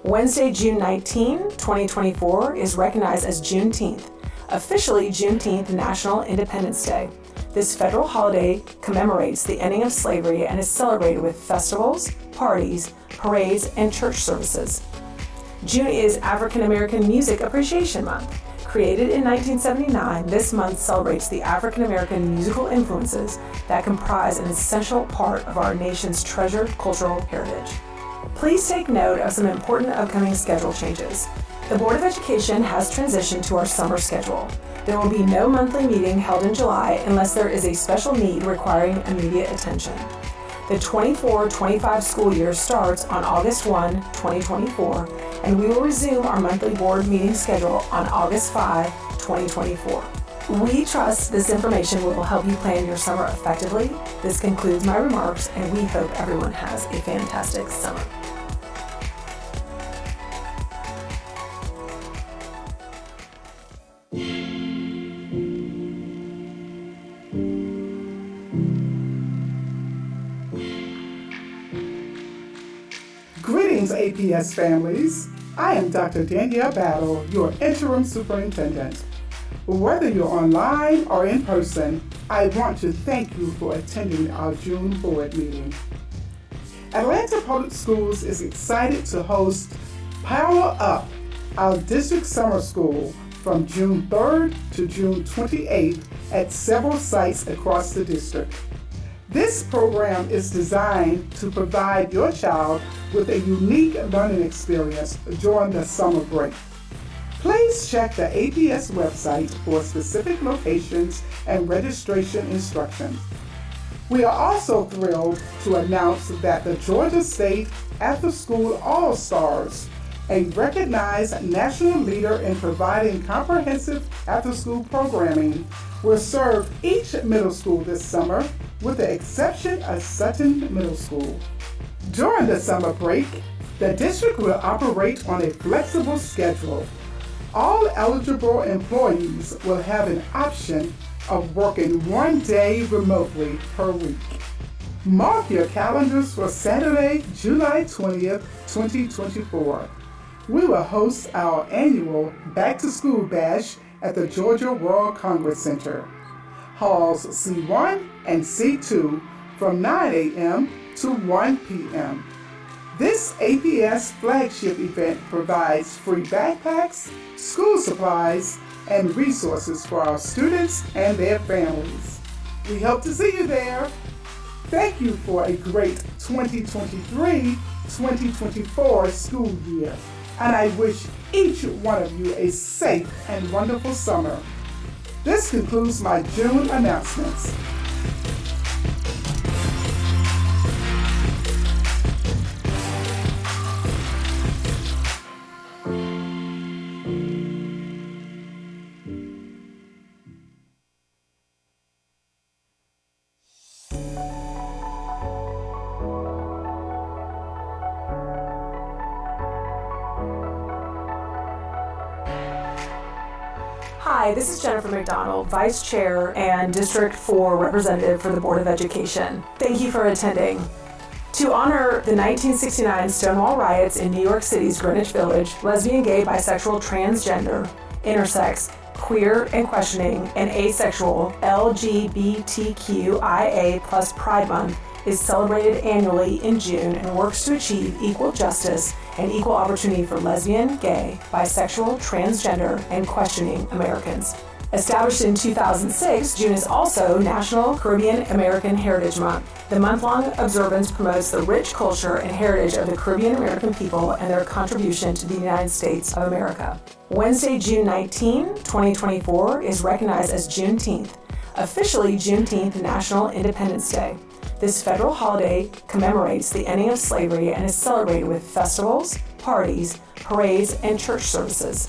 Wednesday, June 19, 2024 is recognized as Juneteenth, officially Juneteenth National Independence Day. This federal holiday commemorates the ending of slavery and is celebrated with festivals, parties, parades, and church services. June is African American Music Appreciation Month. Created in 1979, this month celebrates the African American musical influences that comprise an essential part of our nation's treasured cultural heritage. Please take note of some important upcoming schedule changes. The Board of Education has transitioned to our summer schedule. There will be no monthly meeting held in July unless there is a special need requiring immediate attention. The 24-25 school year starts on August 1, 2024, and we will resume our monthly board meeting schedule on August 5, 2024. We trust this information will help you plan your summer effectively. This concludes my remarks, and we hope everyone has a fantastic summer. Greetings, APS families. I am Dr. Danielle Battle, your interim superintendent. Whether you're online or in person, I want to thank you for attending our June board meeting. Atlanta Public Schools is excited to host Power Up, our district summer school, from June 3rd to June 28th at several sites across the district. This program is designed to provide your child with a unique learning experience during the summer break. Please check the APS website for specific locations and registration instructions. We are also thrilled to announce that the Georgia State After School All-Stars, a recognized national leader in providing comprehensive after-school programming, will serve each middle school this summer, with the exception of Sutton Middle School. During the summer break, the district will operate on a flexible schedule. All eligible employees will have an option of working one day remotely per week. Mark your calendars for Saturday, July 20th, 2024. We will host our annual Back to School Bash at the Georgia World Congress Center, halls C1 and C2 from 9 a.m. to 1 p.m. This APS flagship event provides free backpacks, school supplies, and resources for our students and their families. We hope to see you there. Thank you for a great 2023-2024 school year, and I wish each one of you a safe and wonderful summer. This concludes my June announcements. Hi, this is Jennifer McDonald, Vice Chair and District 4 Representative for the Board of Education. Thank you for attending. To honor the 1969 Stonewall riots in New York City's Greenwich Village, lesbian, gay, bisexual, transgender, intersex, queer and questioning, and asexual LGBTQIA+ Pride Month is celebrated annually in June and works to achieve equal justice and equal opportunity for lesbian, gay, bisexual, transgender, and questioning Americans. Established in 2006, June is also National Caribbean American Heritage Month. The month-long observance promotes the rich culture and heritage of the Caribbean American people and their contribution to the United States of America. Wednesday, June 19, 2024 is recognized as Juneteenth, officially Juneteenth National Independence Day. This federal holiday commemorates the ending of slavery and is celebrated with festivals, parties, parades, and church services.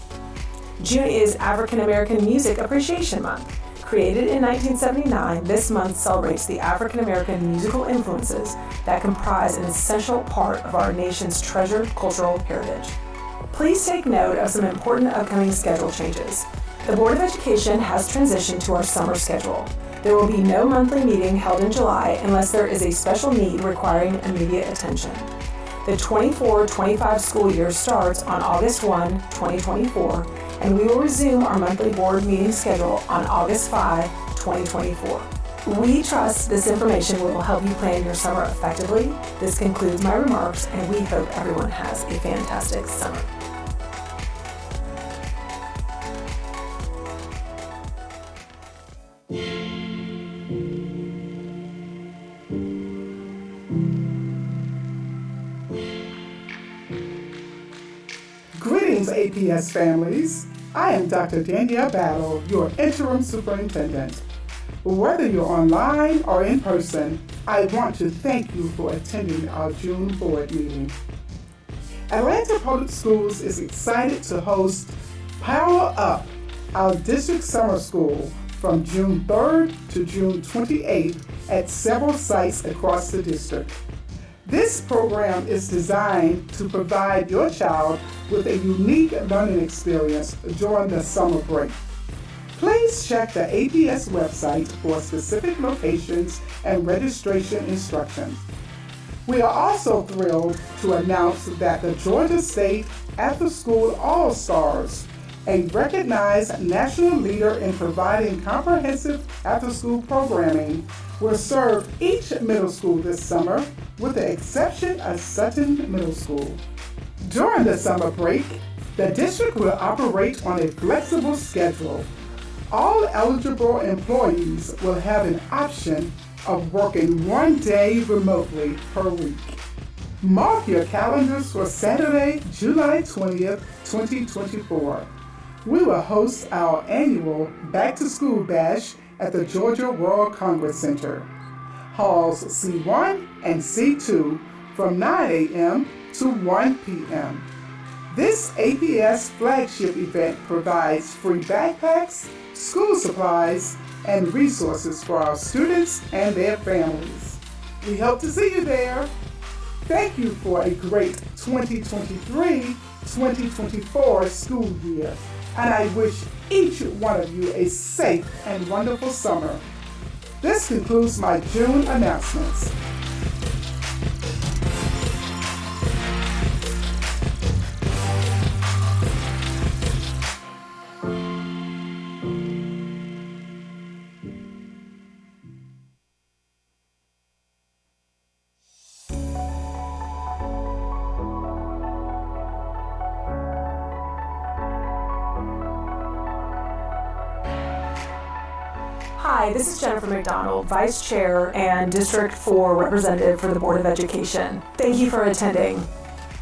June is African American Music Appreciation Month. Created in 1979, this month celebrates the African American musical influences that comprise an essential part of our nation's treasured cultural heritage. Please take note of some important upcoming schedule changes. The Board of Education has transitioned to our summer schedule. There will be no monthly meeting held in July unless there is a special need requiring immediate attention. The 24-25 school year starts on August 1, 2024, and we will resume our monthly board meeting schedule on August 5, 2024. We trust this information will help you plan your summer effectively. This concludes my remarks, and we hope everyone has a fantastic summer. Greetings, APS families. I am Dr. Danielle Battle, your interim superintendent. Whether you're online or in person, I want to thank you for attending our June board meeting. Atlanta Public Schools is excited to host Power Up, our district summer school, from June 3rd to June 28th at several sites across the district. This program is designed to provide your child with a unique learning experience during the summer break. Please check the APS website for specific locations and registration instructions. We are also thrilled to announce that the Georgia State After School All-Stars, a recognized national leader in providing comprehensive after-school programming, will serve each middle school this summer, with the exception of Sutton Middle School. During the summer break, the district will operate on a flexible schedule. All eligible employees will have an option of working one day remotely per week. Mark your calendars for Saturday, July 20th, 2024. We will host our annual Back to School Bash at the Georgia World Congress Center, halls C1 and C2 from 9 a.m. to 1 p.m. This APS flagship event provides free backpacks, school supplies, and resources for our students and their families. We hope to see you there. Thank you for a great 2023-2024 school year, and I wish each one of you a safe and wonderful summer. This concludes my June announcements. Hi, this is Jennifer McDonald, Vice Chair and District 4 Representative for the Board of Education. Thank you for attending.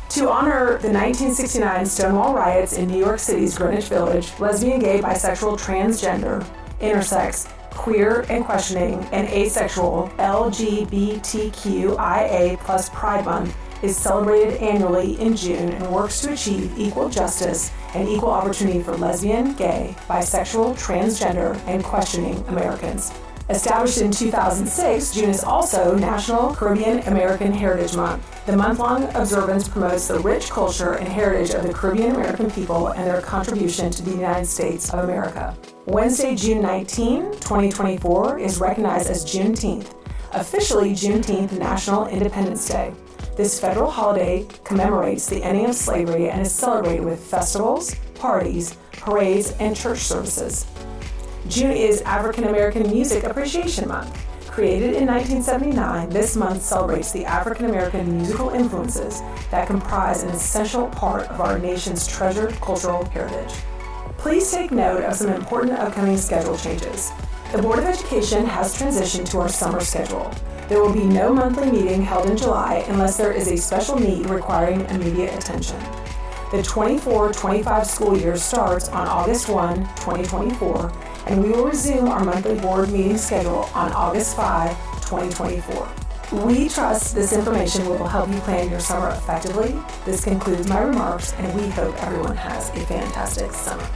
To honor the 1969 Stonewall riots in New York City's Greenwich Village, lesbian, gay, bisexual, transgender, intersex, queer and questioning, and asexual LGBTQIA+ Pride Month is celebrated annually in June and works to achieve equal justice and equal opportunity for lesbian, gay, bisexual, transgender, and questioning Americans. Established in 2006, June is also National Caribbean American Heritage Month. The month-long observance promotes the rich culture and heritage of the Caribbean American people and their contribution to the United States of America. Wednesday, June 19, 2024 is recognized as Juneteenth, officially Juneteenth National Independence Day. This federal holiday commemorates the ending of slavery and is celebrated with festivals, parties, parades, and church services. June is African American Music Appreciation Month. Created in 1979, this month celebrates the African American musical influences that comprise an essential part of our nation's treasured cultural heritage. Please take note of some important upcoming schedule changes. The Board of Education has transitioned to our summer schedule. There will be no monthly meeting held in July unless there is a special need requiring immediate attention. The 24-25 school year starts on August 1, 2024, and we will resume our monthly board meeting schedule on August 5, 2024. We trust this information will help you plan your summer effectively. This concludes my remarks, and we hope everyone has a fantastic summer.